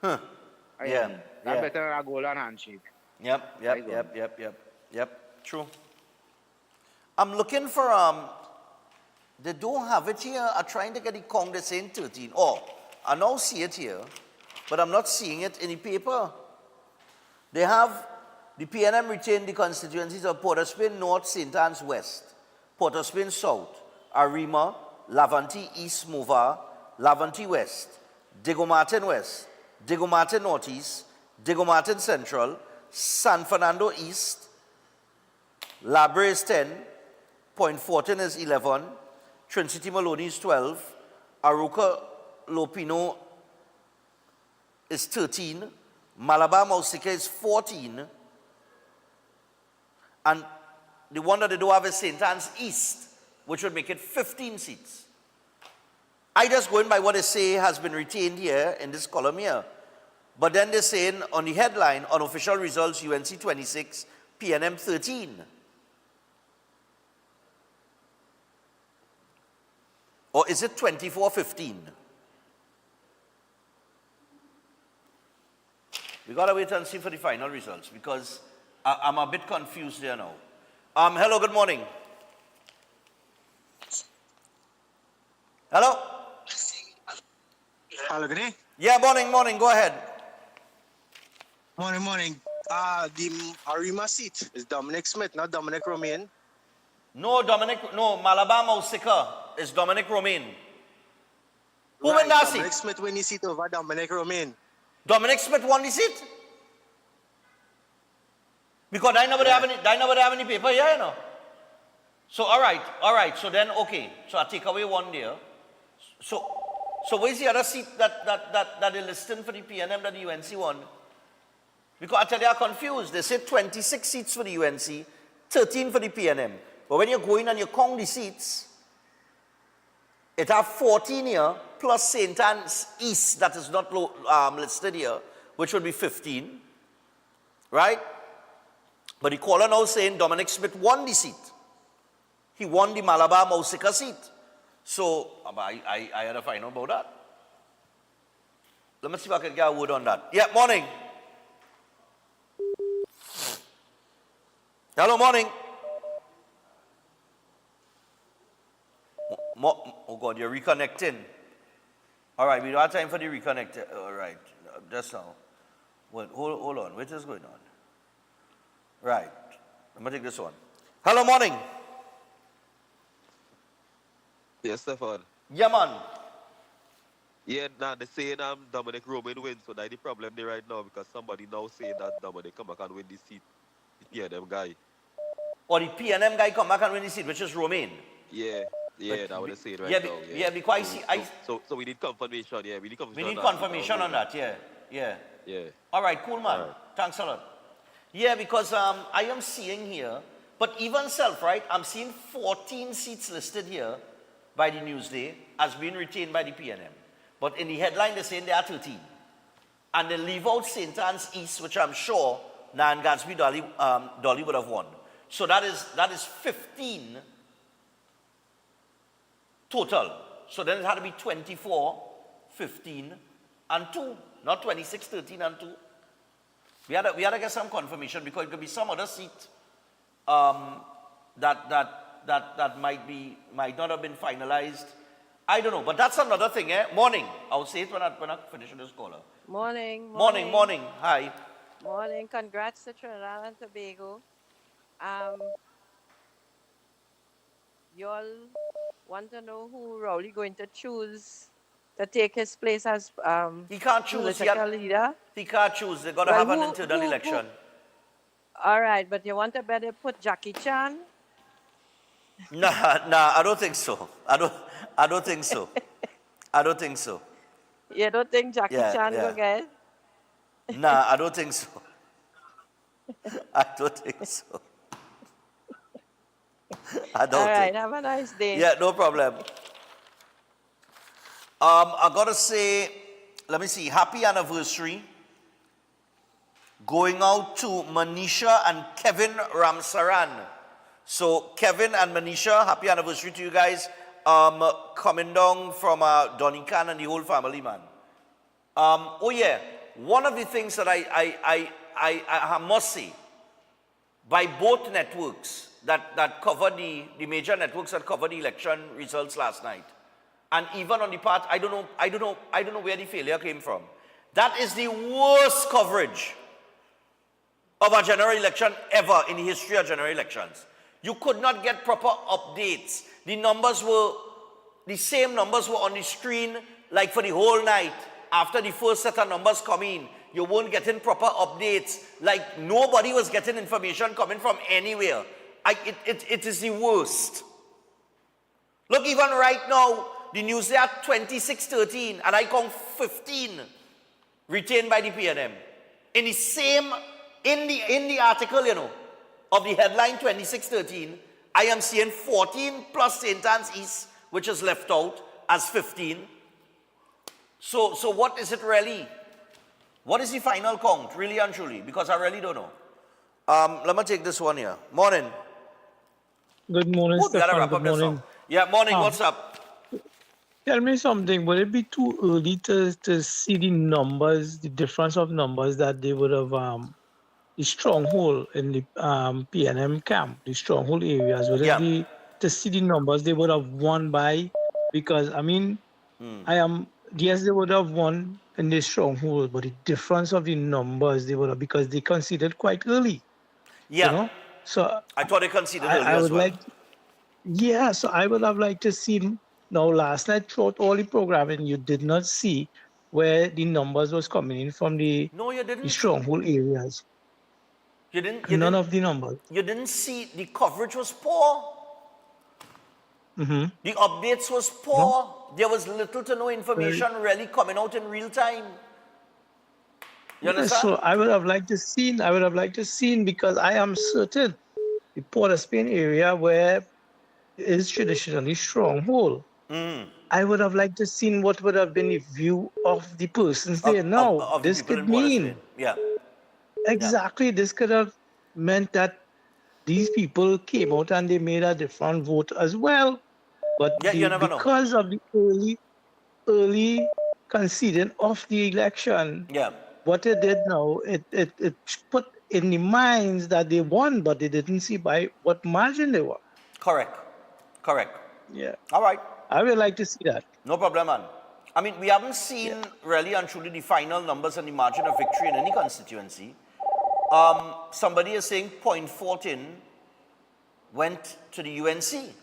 Huh. Yeah. That's better than a golden handshake. Yep. True. I'm looking for they don't have it here. I'm trying to get the Congress in 13. Oh, I now see it here, but I'm not seeing it in the paper. They have the PNM retained the constituencies of Port of Spain North, St. Anne's West, Port of Spain South, Arima, Lavanti East Mova, Lavanti West, Diego Martin West, Diego Martin Northeast, Diego Martin Central, San Fernando East, Labre is 10, Point Fortin is 11, Trinity Maloney is 12, Aruca Lopino is 13, Malabar Mausika is 14, and the one that they do have is St. Anne's East, which would make it 15 seats. I just going by what they say has been retained here in this column here. But then they're saying on the headline, unofficial results, UNC 26, PNM 13. Or is it 24-15? We gotta wait and see for the final results because I'm a bit confused there now. Hello, good morning. Hello? Hello, good day. Yeah, morning, go ahead. Morning. The Arima seat is Dominic Smith, not Dominic Romaine. No, Malabar Mausika is Dominic Romaine. Who Right, win that Dominic seat? Smith win the seat over Dominic Romaine. Dominic Smith won the seat? Because I never have any paper here, you know. So all right. So then okay. So I take away one there. So where's the other seat that they're listing for the PNM that the UNC won? Because I tell you, I'm confused. They said 26 seats for the UNC, 13 for the PNM. But when you go in and you count the seats, it have 14 here, plus St. Anne's East that is not listed here, which would be 15, right? But the caller now saying Dominic Smith won the seat. He won the Malabar Mausika seat. So I had to find out about that. Let me see if I can get a word on that. Yeah, morning. Hello, morning. Oh God, you're reconnecting. All right, we don't have time for the reconnect. All right, just now. Wait, hold on. What is going on? Right. I'm going to take this one. Hello, morning. Yes, Stefan. Yeah, man. Yeah, they're saying Dominic Romaine wins, so that's the problem there right now because somebody now saying that Dominic come back and win the seat. The PNM guy. Or the PNM guy come back and win the seat, which is Romaine. Yeah, that's what they're saying right yeah, now. Yeah, because so we need confirmation, yeah. We need confirmation on that, yeah. All right, cool, man. Right. Thanks a lot. Yeah, because I am seeing here, but even self, right, I'm seeing 14 seats listed here by the Newsday as being retained by the PNM. But in the headline, they're saying there are 13. And they leave out St. Anne's East, which I'm sure Nan Gadsby Dolly would have won. So that is 15 total. So then it had to be 24, 15, and 2. Not 26, 13, and 2. We had to get some confirmation because it could be some other seat that might not have been finalized. I don't know, but that's another thing, eh? Morning. I'll say it when I finish with this caller. Morning. Hi. Morning. Congrats to Trinidad and Tobago. You all want to know who Rowley going to choose to take his place as he can't choose political leader? He can't choose. They've got to have an internal election. All right, but you want to better put Jackie Chan? Nah, I don't think so. I don't think so. I don't think so. You don't think Jackie Chan will get? Nah, I don't think so. I don't think so. I don't All right, think. have a nice day. Yeah, no problem. I gotta say, let me see, happy anniversary going out to Manisha and Kevin Ramsaran. So Kevin and Manisha, happy anniversary to you guys. Coming down from Donican and the whole family, man. Oh yeah, one of the things that I must say, by both networks that cover the major networks that cover the election results last night, and even on the part, I don't know where the failure came from. That is the worst coverage of a general election ever in the history of general elections. You could not get proper updates. The same numbers were on the screen like for the whole night. After the first set of numbers come in, you weren't getting proper updates. Like nobody was getting information coming from anywhere. It is the worst. Look, even right now, the news there 26-13, and I count 15 retained by the PNM. In the article, you know, of the headline 26-13, I am seeing 14 plus St. Anne's East, which is left out as 15. So what is it really? What is the final count, really and truly? Because I really don't know. Let me take this one here. Morning. Good morning, Ooh, we gotta Stefan. wrap Good up this one. morning. Yeah, morning. What's up? Tell me something. Would it be too early to see the numbers, the difference of numbers that they would have, the stronghold in the PNM camp, the stronghold areas? Would it be to see the numbers they would have won by? Because, I mean, yes, they would have won in the stronghold, but the difference of the numbers they would have, because they conceded quite early. Yeah. You know? So I thought they conceded early I as would well. yeah, so I would have liked to see. Now, last night throughout all the programming, you did not see where the numbers was coming in from the stronghold areas. You didn't. None of the numbers. You didn't see the coverage was poor. Mm-hmm. The updates was poor. There was little to no information really coming out in real time. You understand? So I would have liked to seen. I would have liked to seen, because I am certain the Port of Spain area where is traditionally stronghold. I would have liked to seen what would have been the view of the persons there. Now, of the this people could in Port of mean Spain. Yeah. exactly. This could have meant that these people came out and they made a different vote as well. But you never know. because of the early conceding of the election, what it did now, it put in the minds that they won, but they didn't see by what margin they won. Correct. Yeah. All right. I would like to see that. No problem, man. I mean, we haven't seen really and truly the final numbers and the margin of victory in any constituency. Somebody is saying 0.14 went to the UNC.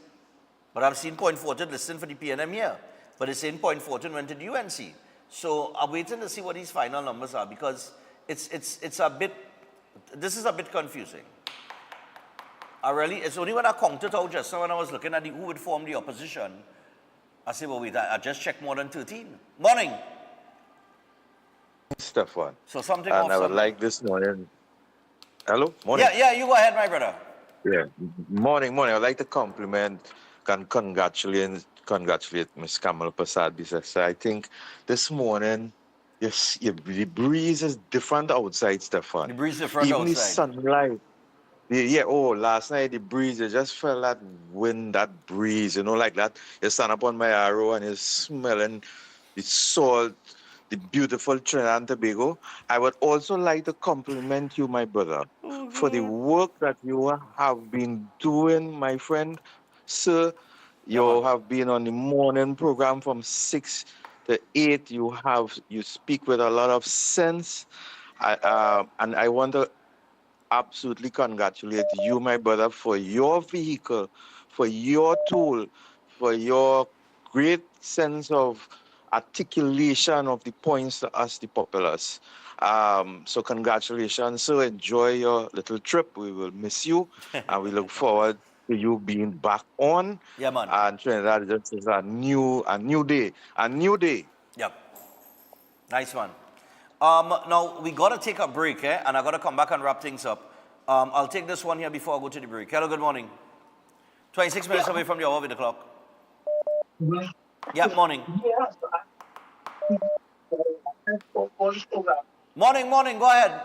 But I've seen 0.14 listed for the PNM here. But it's saying 0.14 went to the UNC. So I'm waiting to see what these final numbers are, because it's a bit, this is a bit confusing. It's only when I counted out just now when I was looking at who would form the opposition, I say, well, wait, I just checked more than 13. Morning. Stefan. So something and off I would something. like this morning. Hello? Morning. Yeah, you go ahead, my brother. Yeah. Morning. I'd like to compliment and congratulate Miss Kamala Prasad, because I think this morning, yes, the breeze is different outside, Stefan. The breeze is different Even outside. the sunlight. Last night the breeze, I just felt that wind, that breeze, like that. You stand up on my arrow and you're smelling the salt, the beautiful Trinidad and Tobago. I would also like to compliment you, my brother, for the work that you have been doing, my friend. Sir, you have been on the morning program from 6 to 8. You speak with a lot of sense. And I want to absolutely congratulate you, my brother, for your vehicle, for your tool, for your great sense of articulation of the points to us, the populace. So congratulations. So enjoy your little trip. We will miss you, and we look forward to you being back on. Yeah, man. And Trinidad just is a new day. Yep. Nice one. Now, we got to take a break, and I got to come back and wrap things up. I'll take this one here before I go to the break. Hello, good morning. 26 minutes away from the hour of the clock. Yeah, morning. Morning, go ahead.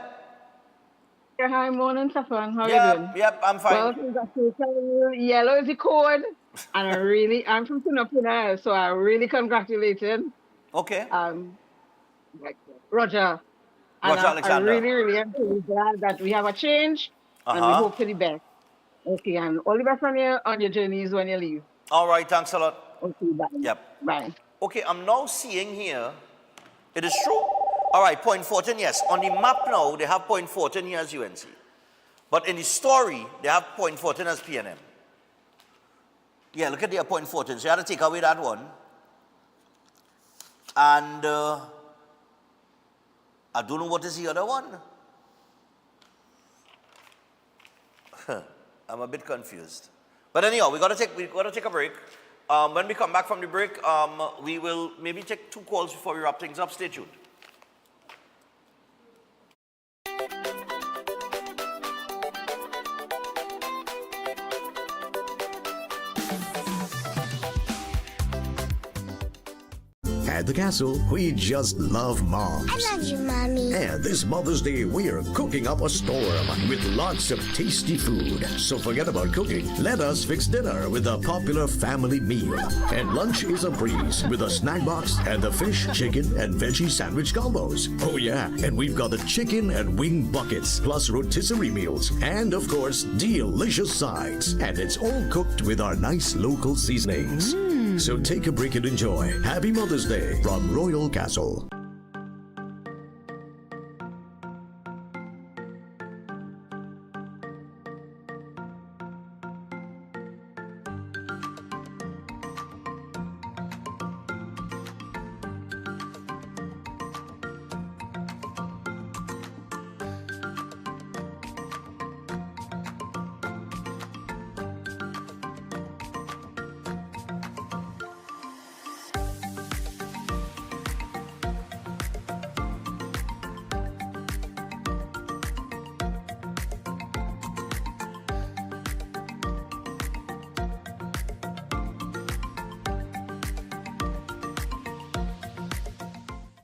Yeah, hi, morning, Stefan. How are you doing? Yep, I'm fine. Well, congratulations. Yellow is the code. And I'm from Sinopina, so I really congratulated. Okay. Roger. And I really am really glad that we have a change, and we hope for the best. Okay, and all the best on your journeys when you leave. All right, thanks a lot. Okay, bye. Yep. Bye. Okay, I'm now seeing here, it is true. All right, 0.14, yes. On the map now, they have 0.14 here as UNC. But in the story, they have 0.14 as PNM. Yeah, look at their 0.14. So you have to take away that one. And I don't know what is the other one. I'm a bit confused. But anyhow, we got to take a break. When we come back from the break, we will maybe take 2 calls before we wrap things up. Stay tuned. At the castle, we just love moms. I love you, Mommy. And this Mother's Day, we are cooking up a storm with lots of tasty food. So forget about cooking. Let us fix dinner with a popular family meal. And lunch is a breeze with a snack box and the fish, chicken, and veggie sandwich combos. Oh yeah, and we've got the chicken and wing buckets, plus rotisserie meals, and of course, delicious sides. And it's all cooked with our nice local seasonings. So take a break and enjoy. Happy Mother's Day from Royal Castle.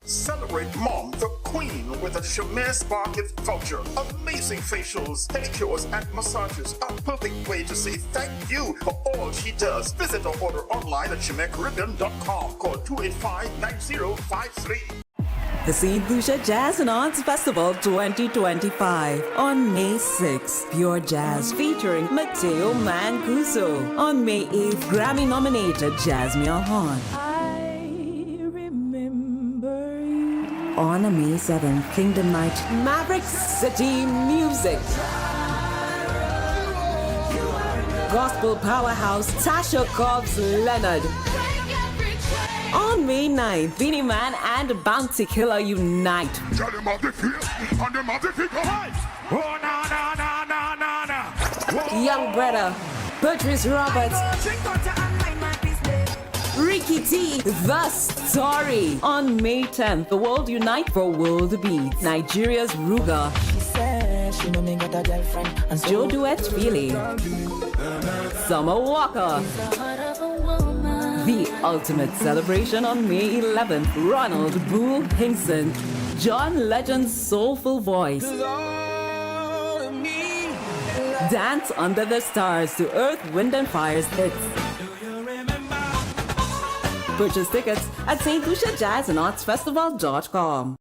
Celebrate Mom, the queen, with a Chemise Market voucher. Amazing facials, pedicures, and massages. A perfect way to say thank you for all she does. Visit or order online at ChemecCaribbean.com. Call 285-9053. The St. Lucia Jazz and Arts Festival 2025 on May 6th. Pure Jazz featuring Mateo Mancuso. On May 8th, Grammy-nominated Jasmine Horn. On May 7th, Kingdom Night, Maverick City Music. Gospel powerhouse Tasha Cobbs Leonard. On May 9th, Beanie Man and Bounty Killer unite. Young Brother, Patrice Roberts, Ricky T, The Story. On May 10th, the world unite for World Beats. Nigeria's Ruga. Joe Duet Feely. Summer Walker. The ultimate celebration on May 11th. Ronald Boo Hinkson. John Legend's soulful voice. Dance under the stars to Earth, Wind and Fire's hits. Purchase tickets at stluciajazzandartsfestival.com.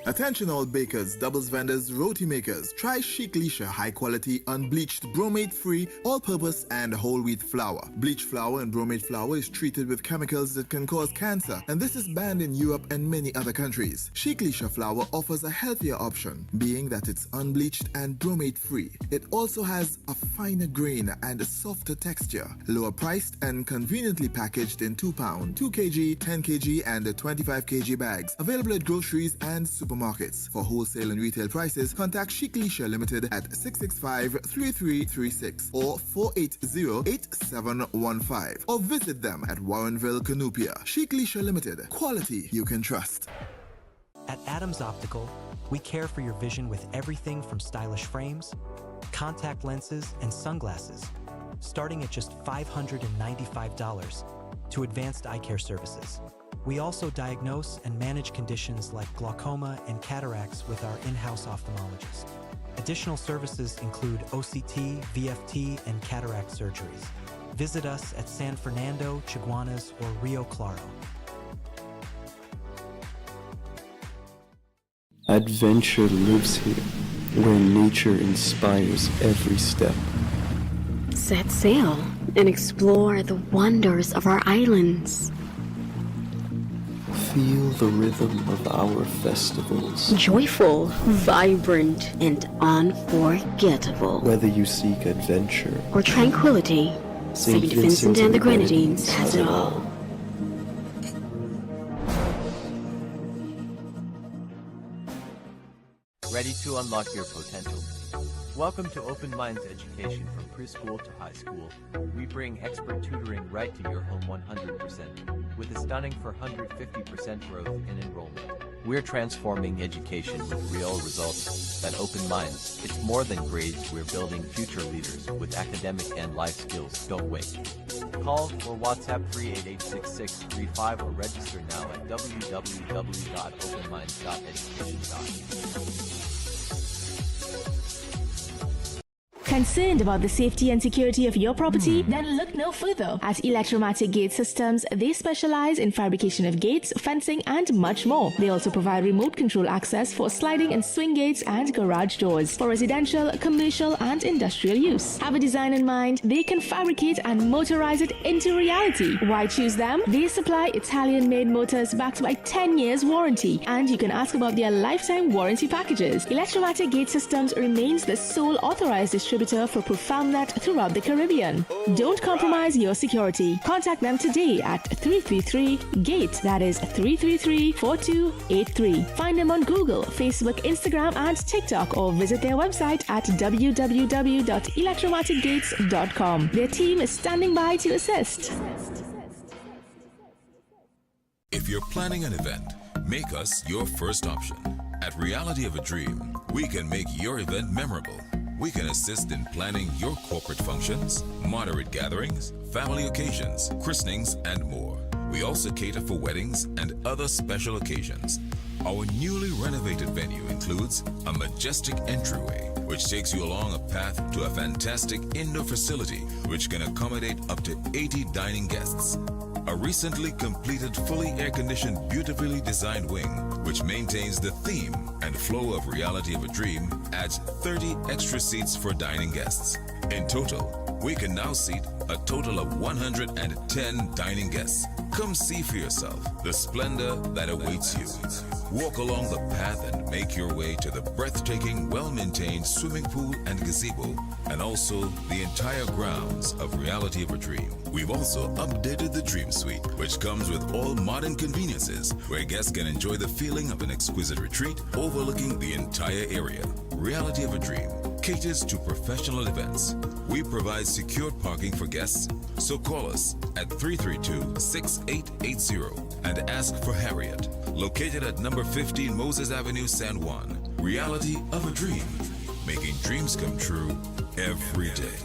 Attention all bakers, doubles vendors, roti makers. Try Chic Leisha high quality, unbleached, bromate free, all purpose and whole wheat flour. Bleached flour and bromate flour is treated with chemicals that can cause cancer, and this is banned in Europe and many other countries. Chic Leisha flour offers a healthier option, being that it's unbleached and bromate free. It also has a finer grain and a softer texture, lower priced and conveniently packaged in 2 pound, 2 kg, 10 kg and 25 kg bags. Available at groceries and supermarkets. For wholesale and retail prices, contact Chic Leisha Limited at 665-3336 or 480-8715 or visit them at Warrenville, Canupia. Chic Leisha Limited. Quality you can trust. At Adams Optical, we care for your vision with everything from stylish frames, contact lenses, and sunglasses, starting at just $595 to advanced eye care services. We also diagnose and manage conditions like glaucoma and cataracts with our in-house ophthalmologist. Additional services include OCT, VFT, and cataract surgeries. Visit us at San Fernando, Chaguanas, or Rio Claro. Adventure lives here, where nature inspires every step. Set sail and explore the wonders of our islands. Feel the rhythm of our festivals. Joyful, vibrant, and unforgettable. Whether you seek adventure or tranquility, St. Vincent and the Grenadines has it all. Ready to unlock your potential? Welcome to Open Minds Education from preschool to high school. We bring expert tutoring right to your home 100%, with a stunning 450% growth in enrollment. We're transforming education with real results that open minds. It's more than grades, we're building future leaders with academic and life skills. Don't wait. Call or WhatsApp 388-6635 or register now at www.openminds.education.com. Concerned about the safety and security of your property? Then look no further. At Electromatic Gate Systems, they specialize in fabrication of gates, fencing, and much more. They also provide remote control access for sliding and swing gates and garage doors for residential, commercial, and industrial use. Have a design in mind? They can fabricate and motorize it into reality. Why choose them? They supply Italian-made motors backed by 10 years warranty, and you can ask about their lifetime warranty packages. Electromatic Gate Systems remains the sole authorized distributor for ProfoundNet throughout the Caribbean. Don't compromise your security. Contact them today at 333-GATE. That is 333-4283. Find them on Google, Facebook, Instagram, and TikTok, or visit their website at www.electromaticgates.com. Their team is standing by to assist. If you're planning an event, make us your first option. At Reality of a Dream, we can make your event memorable. We can assist in planning your corporate functions, moderate gatherings, family occasions, christenings, and more. We also cater for weddings and other special occasions. Our newly renovated venue includes a majestic entryway, which takes you along a path to a fantastic indoor facility which can accommodate up to 80 dining guests. A recently completed, fully air-conditioned, beautifully designed wing, which maintains the theme and flow of Reality of a Dream, adds 30 extra seats for dining guests. In total, we can now seat a total of 110 dining guests. Come see for yourself the splendor that awaits you. Walk along the path and make your way to the breathtaking, well-maintained swimming pool and gazebo, and also the entire grounds of Reality of a Dream. We've also updated the Dream Suite, which comes with all modern conveniences, where guests can enjoy the feeling of an exquisite retreat overlooking the entire area. Reality of a Dream caters to professional events. We provide secured parking for guests, so call us at 332-6880 and ask for Harriet, located at number 15 Moses Avenue, San Juan. Reality of a Dream, making dreams come true every day.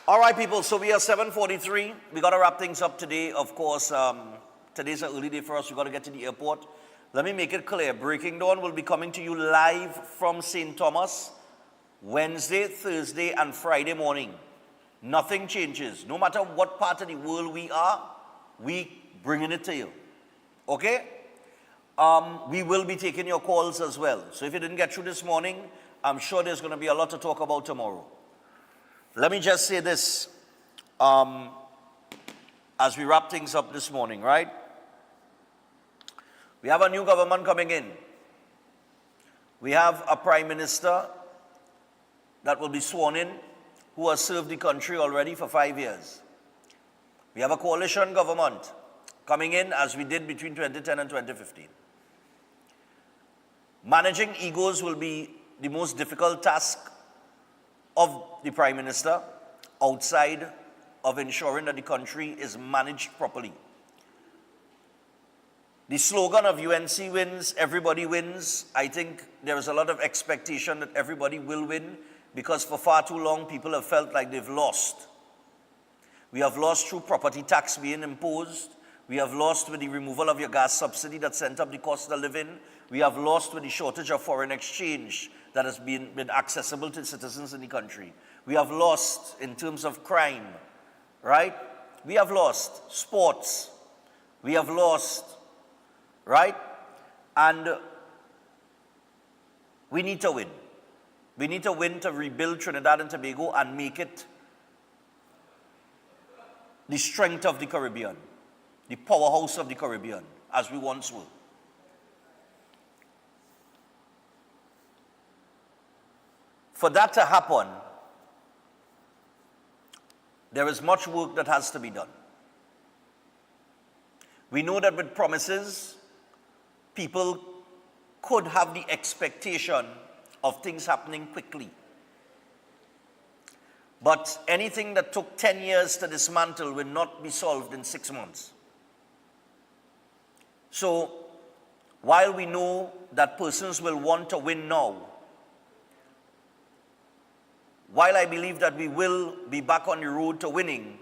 All right, people, so we are 7:43. We got to wrap things up today. Of course, today's an early day for us. We got to get to the airport. Let me make it clear. Breaking Dawn will be coming to you live from St. Thomas Wednesday, Thursday, and Friday morning. Nothing changes. No matter what part of the world we are, we bringing it to you. Okay? We will be taking your calls as well. So if you didn't get through this morning, I'm sure there's going to be a lot to talk about tomorrow. Let me just say this, as we wrap things up this morning, right? We have a new government coming in. We have a prime minister that will be sworn in, who has served the country already for 5 years. We have a coalition government coming in, as we did between 2010 and 2015. Managing egos will be the most difficult task of the Prime Minister, outside of ensuring that the country is managed properly. The slogan of UNC wins, everybody wins. I think there is a lot of expectation that everybody will win, because for far too long people have felt like they've lost. We have lost through property tax being imposed. We have lost with the removal of your gas subsidy that sent up the cost of living. We have lost with the shortage of foreign exchange that has been accessible to citizens in the country. We have lost in terms of crime, right? We have lost sports. We have lost, right? And we need to win. We need to win to rebuild Trinidad and Tobago and make it the strength of the Caribbean, the powerhouse of the Caribbean, as we once were. For that to happen, there is much work that has to be done. We know that with promises, people could have the expectation of things happening quickly. But anything that took 10 years to dismantle will not be solved in 6 months. So, while we know that persons will want to win now, while I believe that we will be back on the road to winning,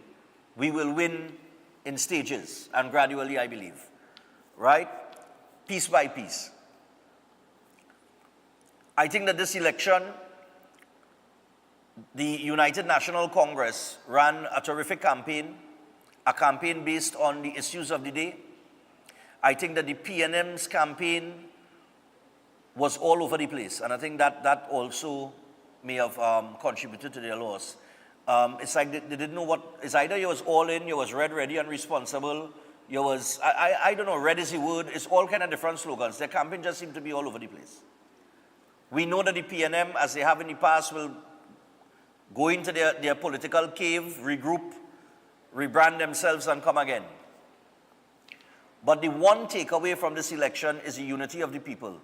we will win in stages and gradually, I believe. Right? Piece by piece. I think that this election, the United National Congress ran a terrific campaign, a campaign based on the issues of the day. I think that the PNM's campaign was all over the place, and I think that also may have contributed to their loss. It's like they didn't know what, it's either you was all in, you was red, ready, and responsible, you was, I don't know, red is the word, it's all kind of different slogans. Their campaign just seemed to be all over the place. We know that the PNM, as they have in the past, will go into their political cave, regroup, rebrand themselves, and come again. But the one takeaway from this election is the unity of the people.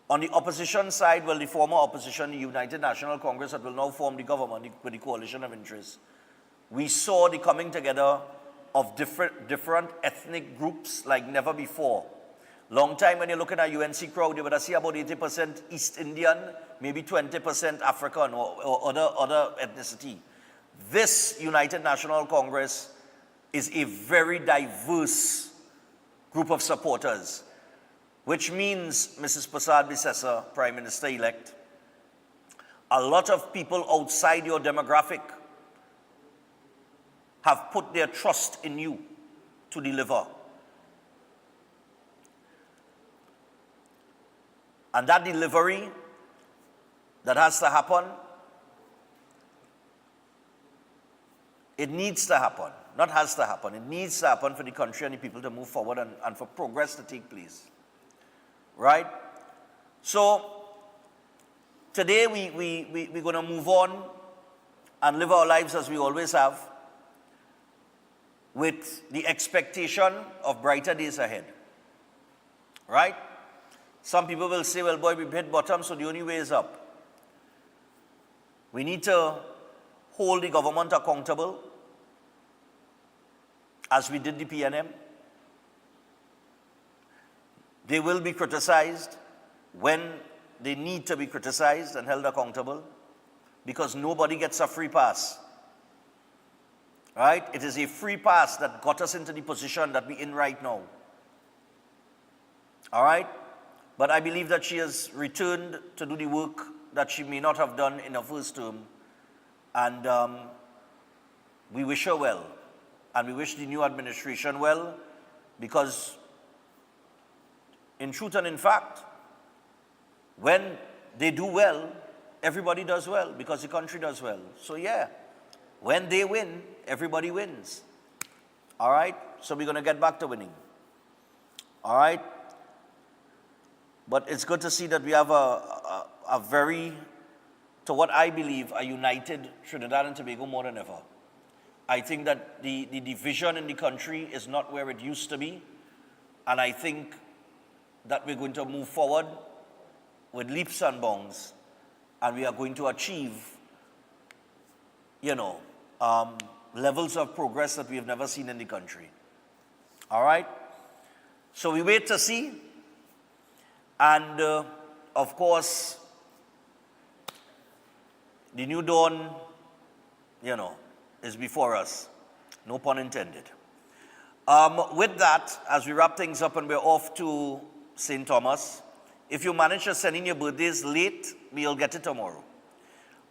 On the opposition side, well, the former opposition, the United National Congress that will now form the government with the coalition of interest, we saw the coming together of different ethnic groups like never before. Long time when you look at a UNC crowd, you would see about 80% East Indian, maybe 20% African or other ethnicity. This United National Congress is a very diverse group of supporters, which means, Mrs. Prasad Bisesa, Prime Minister-elect, a lot of people outside your demographic have put their trust in you to deliver. And that delivery that has to happen, it needs to happen. Not has to happen. It needs to happen for the country and the people to move forward and for progress to take place. Right? So, today we're going to move on and live our lives as we always have, with the expectation of brighter days ahead. Right? Some people will say, well, boy, we've hit bottom, so the only way is up. We need to hold the government accountable, as we did the PNM. They will be criticized when they need to be criticized and held accountable, because nobody gets a free pass. Right? It is a free pass that got us into the position that we're in right now. All right? But I believe that she has returned to do the work that she may not have done in her first term. And we wish her well. And we wish the new administration well, because in truth and in fact, when they do well, everybody does well, because the country does well. So yeah, when they win, everybody wins. All right? So we're going to get back to winning. All right? But it's good to see that we have a very, to what I believe, a united Trinidad and Tobago more than ever. I think that the division in the country is not where it used to be. And I think that we're going to move forward with leaps and bounds. And we are going to achieve, levels of progress that we have never seen in the country. All right? So we wait to see. And, of course, the new dawn, is before us. No pun intended. With that, as we wrap things up and we're off to St. Thomas, if you manage to send in your birthdays late, we'll get it tomorrow.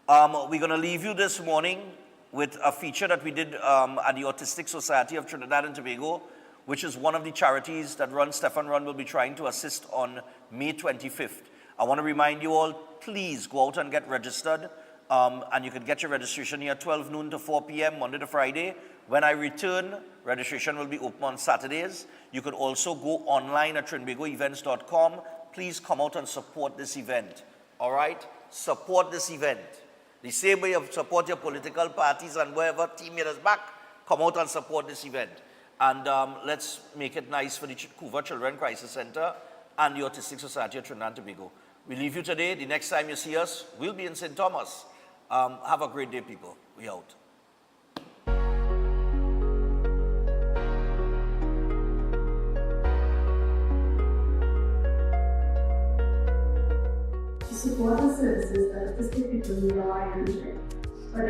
We're going to leave you this morning with a feature that we did at the Autistic Society of Trinidad and Tobago, which is one of the charities that Stefan Run will be trying to assist on May 25th. I want to remind you all, please go out and get registered. And you can get your registration here 12 noon to 4 p.m. Monday to Friday. When I return, registration will be open on Saturdays. You can also go online at trinbagoevents.com. Please come out and support this event. All right? Support this event. The same way you support your political parties and wherever team is back, come out and support this event. And let's make it nice for the Couva Children Crisis Center and the Autistic Society of Trinidad and Tobago. We leave you today. The next time you see us, we'll be in St. Thomas. Have a great day, people. We out. To support the services that autistic people need are unusual, but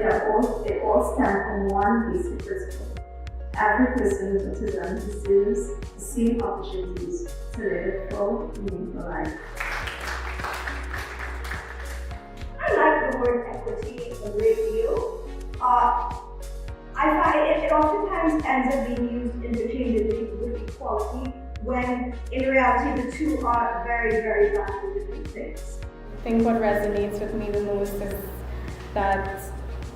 they all stand on one basic principle. Every person with autism deserves the same opportunities to live a full, meaningful life. I like the word equity a great deal. I find it oftentimes ends up being used interchangeably with equality, when in reality the two are very, very vastly different things. I think what resonates with me the most is that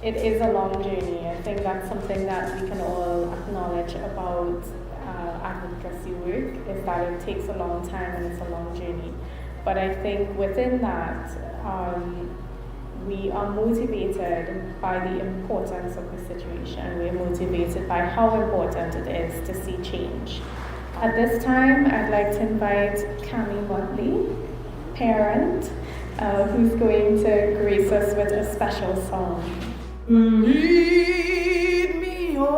it is a long journey. I think that's something that we can all acknowledge about advocacy work, is that it takes a long time and it's a long journey. But I think within that, we are motivated by the importance of the situation. We're motivated by how important it is to see change. At this time, I'd like to invite Cami Motley, parent, who's going to grace us with a special song. Lead me on,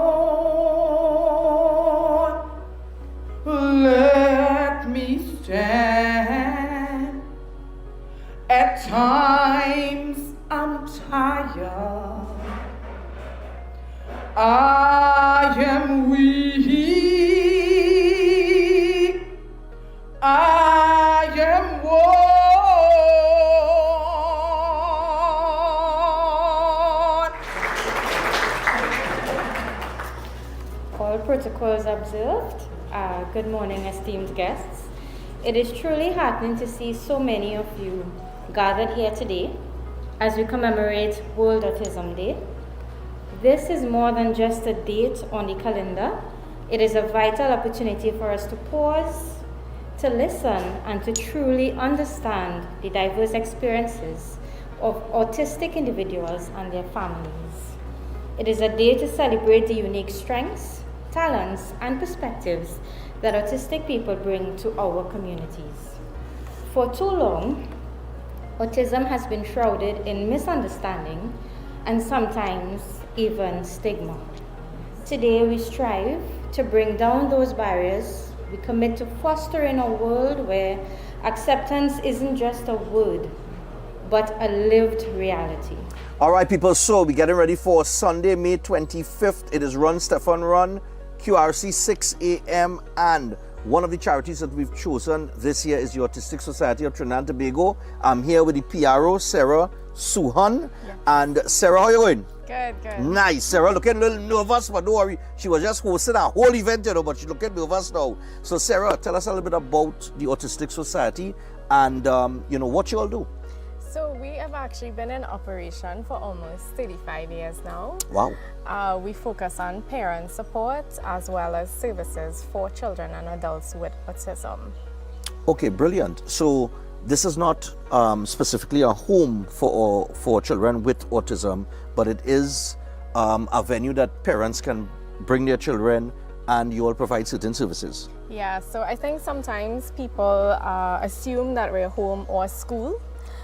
let me stand. At times I'm tired, I am weak, I am worn. All protocols observed. Good morning, esteemed guests. It is truly heartening to see so many of you gathered here today as we commemorate World Autism Day. This is more than just a date on the calendar. It is a vital opportunity for us to pause, to listen, and to truly understand the diverse experiences of autistic individuals and their families. It is a day to celebrate the unique strengths, talents, and perspectives that autistic people bring to our communities. For too long, autism has been shrouded in misunderstanding and sometimes even stigma. Today, we strive to bring down those barriers. We commit to fostering a world where acceptance isn't just a word, but a lived reality. All right, people, so we're getting ready for Sunday, May 25th. It is Run Stefan Run, QRC 6 a.m. and one of the charities that we've chosen this year is the Autistic Society of Trinidad and Tobago. I'm here with the PRO, Sarah Suhan. Yes. And Sarah, how you going? Good, good. Nice. Sarah looking a little nervous, but don't worry. She was just hosting a whole event, but she's looking nervous now. So Sarah, tell us a little bit about the Autistic Society and what you all do. So we have actually been in operation for almost 35 years now. Wow. We focus on parent support as well as services for children and adults with autism. Okay, brilliant. So this is not specifically a home for children with autism, but it is a venue that parents can bring their children and you all provide certain services. Yeah, so I think sometimes people assume that we're home or school.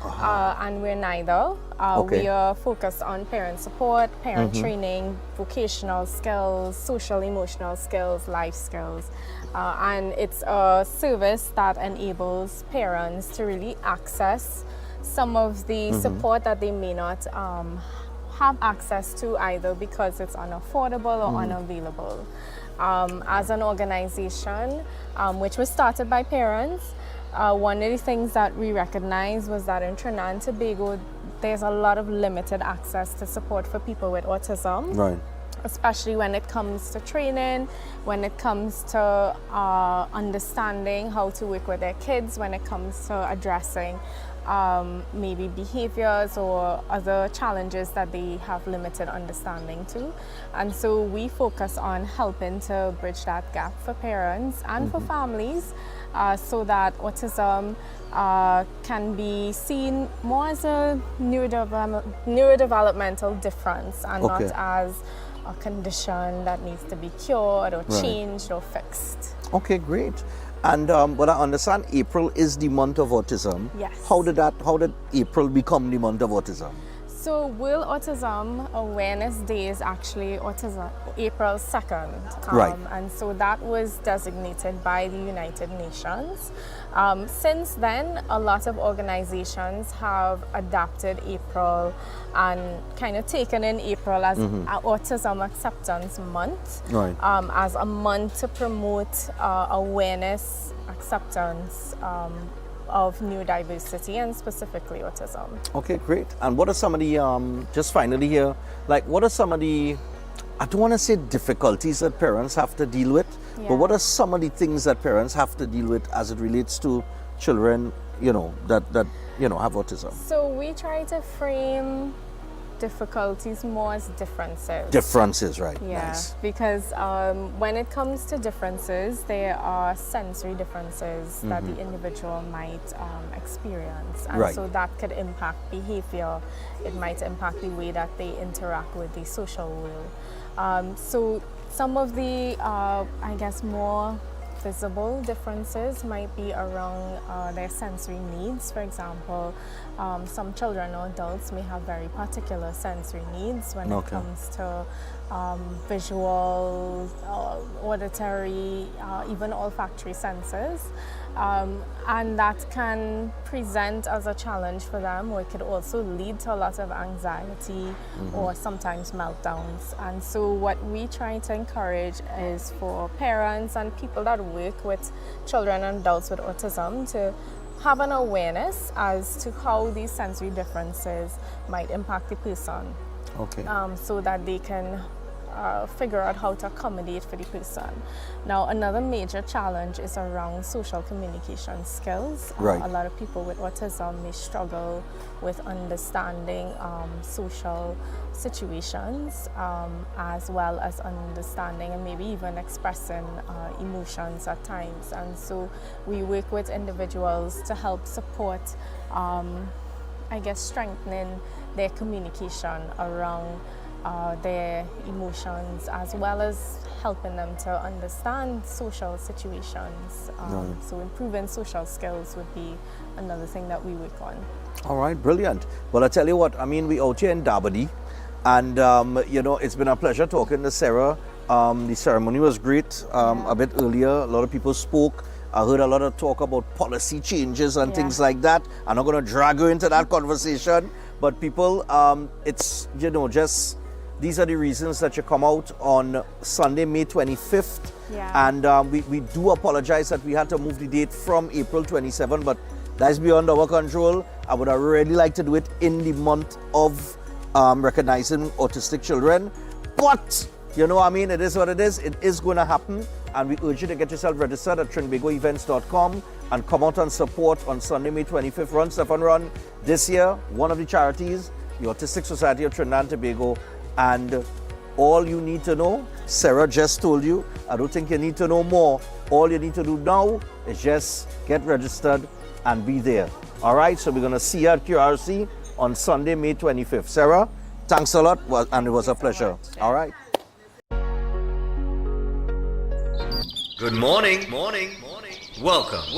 And we're neither. Okay. We are focused on parent support, parent training, vocational skills, social emotional skills, life skills. And it's a service that enables parents to really access some of the support that they may not have access to either because it's unaffordable or unavailable. As an organization, which was started by parents, one of the things that we recognized was that in Trinidad and Tobago, there's a lot of limited access to support for people with autism. Right. Especially when it comes to training, when it comes to understanding how to work with their kids, when it comes to addressing maybe behaviors or other challenges that they have limited understanding to. And so we focus on helping to bridge that gap for parents and for families so that autism can be seen more as a neurodevelopmental difference and not as a condition that needs to be cured or changed or fixed. Okay, great. And what I understand, April is the month of autism. Yes. How did April become the month of autism? So World Autism Awareness Day is actually April 2nd. Right. And so that was designated by the United Nations. Since then, a lot of organizations have adapted April and kind of taken in April as Autism Acceptance Month, right. As a month to promote awareness, acceptance, of neurodiversity and specifically autism. Okay, great. And what are some of the, just finally here, like what are some of the, I don't want to say difficulties that parents have to deal with, but what are some of the things that parents have to deal with as it relates to children, that have autism? So we try to frame difficulties more as differences. Differences, right. Yeah, nice. Because when it comes to differences, there are sensory differences that the individual might experience. And right. so that could impact behavior. It might impact the way that they interact with the social world. So some of the, I guess, more visible differences might be around their sensory needs. For example, some children or adults may have very particular sensory needs when it comes to visual, auditory, even olfactory senses. And that can present as a challenge for them, or it could also lead to a lot of anxiety or sometimes meltdowns. And so what we try to encourage is for parents and people that work with children and adults with autism to have an awareness as to how these sensory differences might impact the person. Okay. So that they can figure out how to accommodate for the person. Now, another major challenge is around social communication skills. Right. A lot of people with autism may struggle with understanding social situations, as well as understanding and maybe even expressing emotions at times. And so we work with individuals to help support, I guess, strengthening their communication around their emotions, as well as helping them to understand social situations. So improving social skills would be another thing that we work on. All right, brilliant. Well, I tell you what, I mean, we out here in Dabadi, and it's been a pleasure talking to Sarah. The ceremony was great. A bit earlier, a lot of people spoke. I heard a lot of talk about policy changes and things like that. I'm not going to drag you into that conversation, but people, it's, just these are the reasons that you come out on Sunday, May 25th. Yeah. And we do apologize that we had to move the date from April 27, but that's beyond our control. I would have really liked to do it in the month of recognizing autistic children. But, it is what it is. It is going to happen. And we urge you to get yourself registered at trinbagoevents.com and come out and support on Sunday, May 25th. Run, Stefan Run. This year, one of the charities, the Autistic Society of Trinidad and Tobago. And all you need to know, Sarah just told you, I don't think you need to know more. All you need to do now is just get registered and be there. All right, so we're going to see you at QRC on Sunday, May 25th. Sarah, thanks a lot, and it was a pleasure. All right. Good morning. Welcome.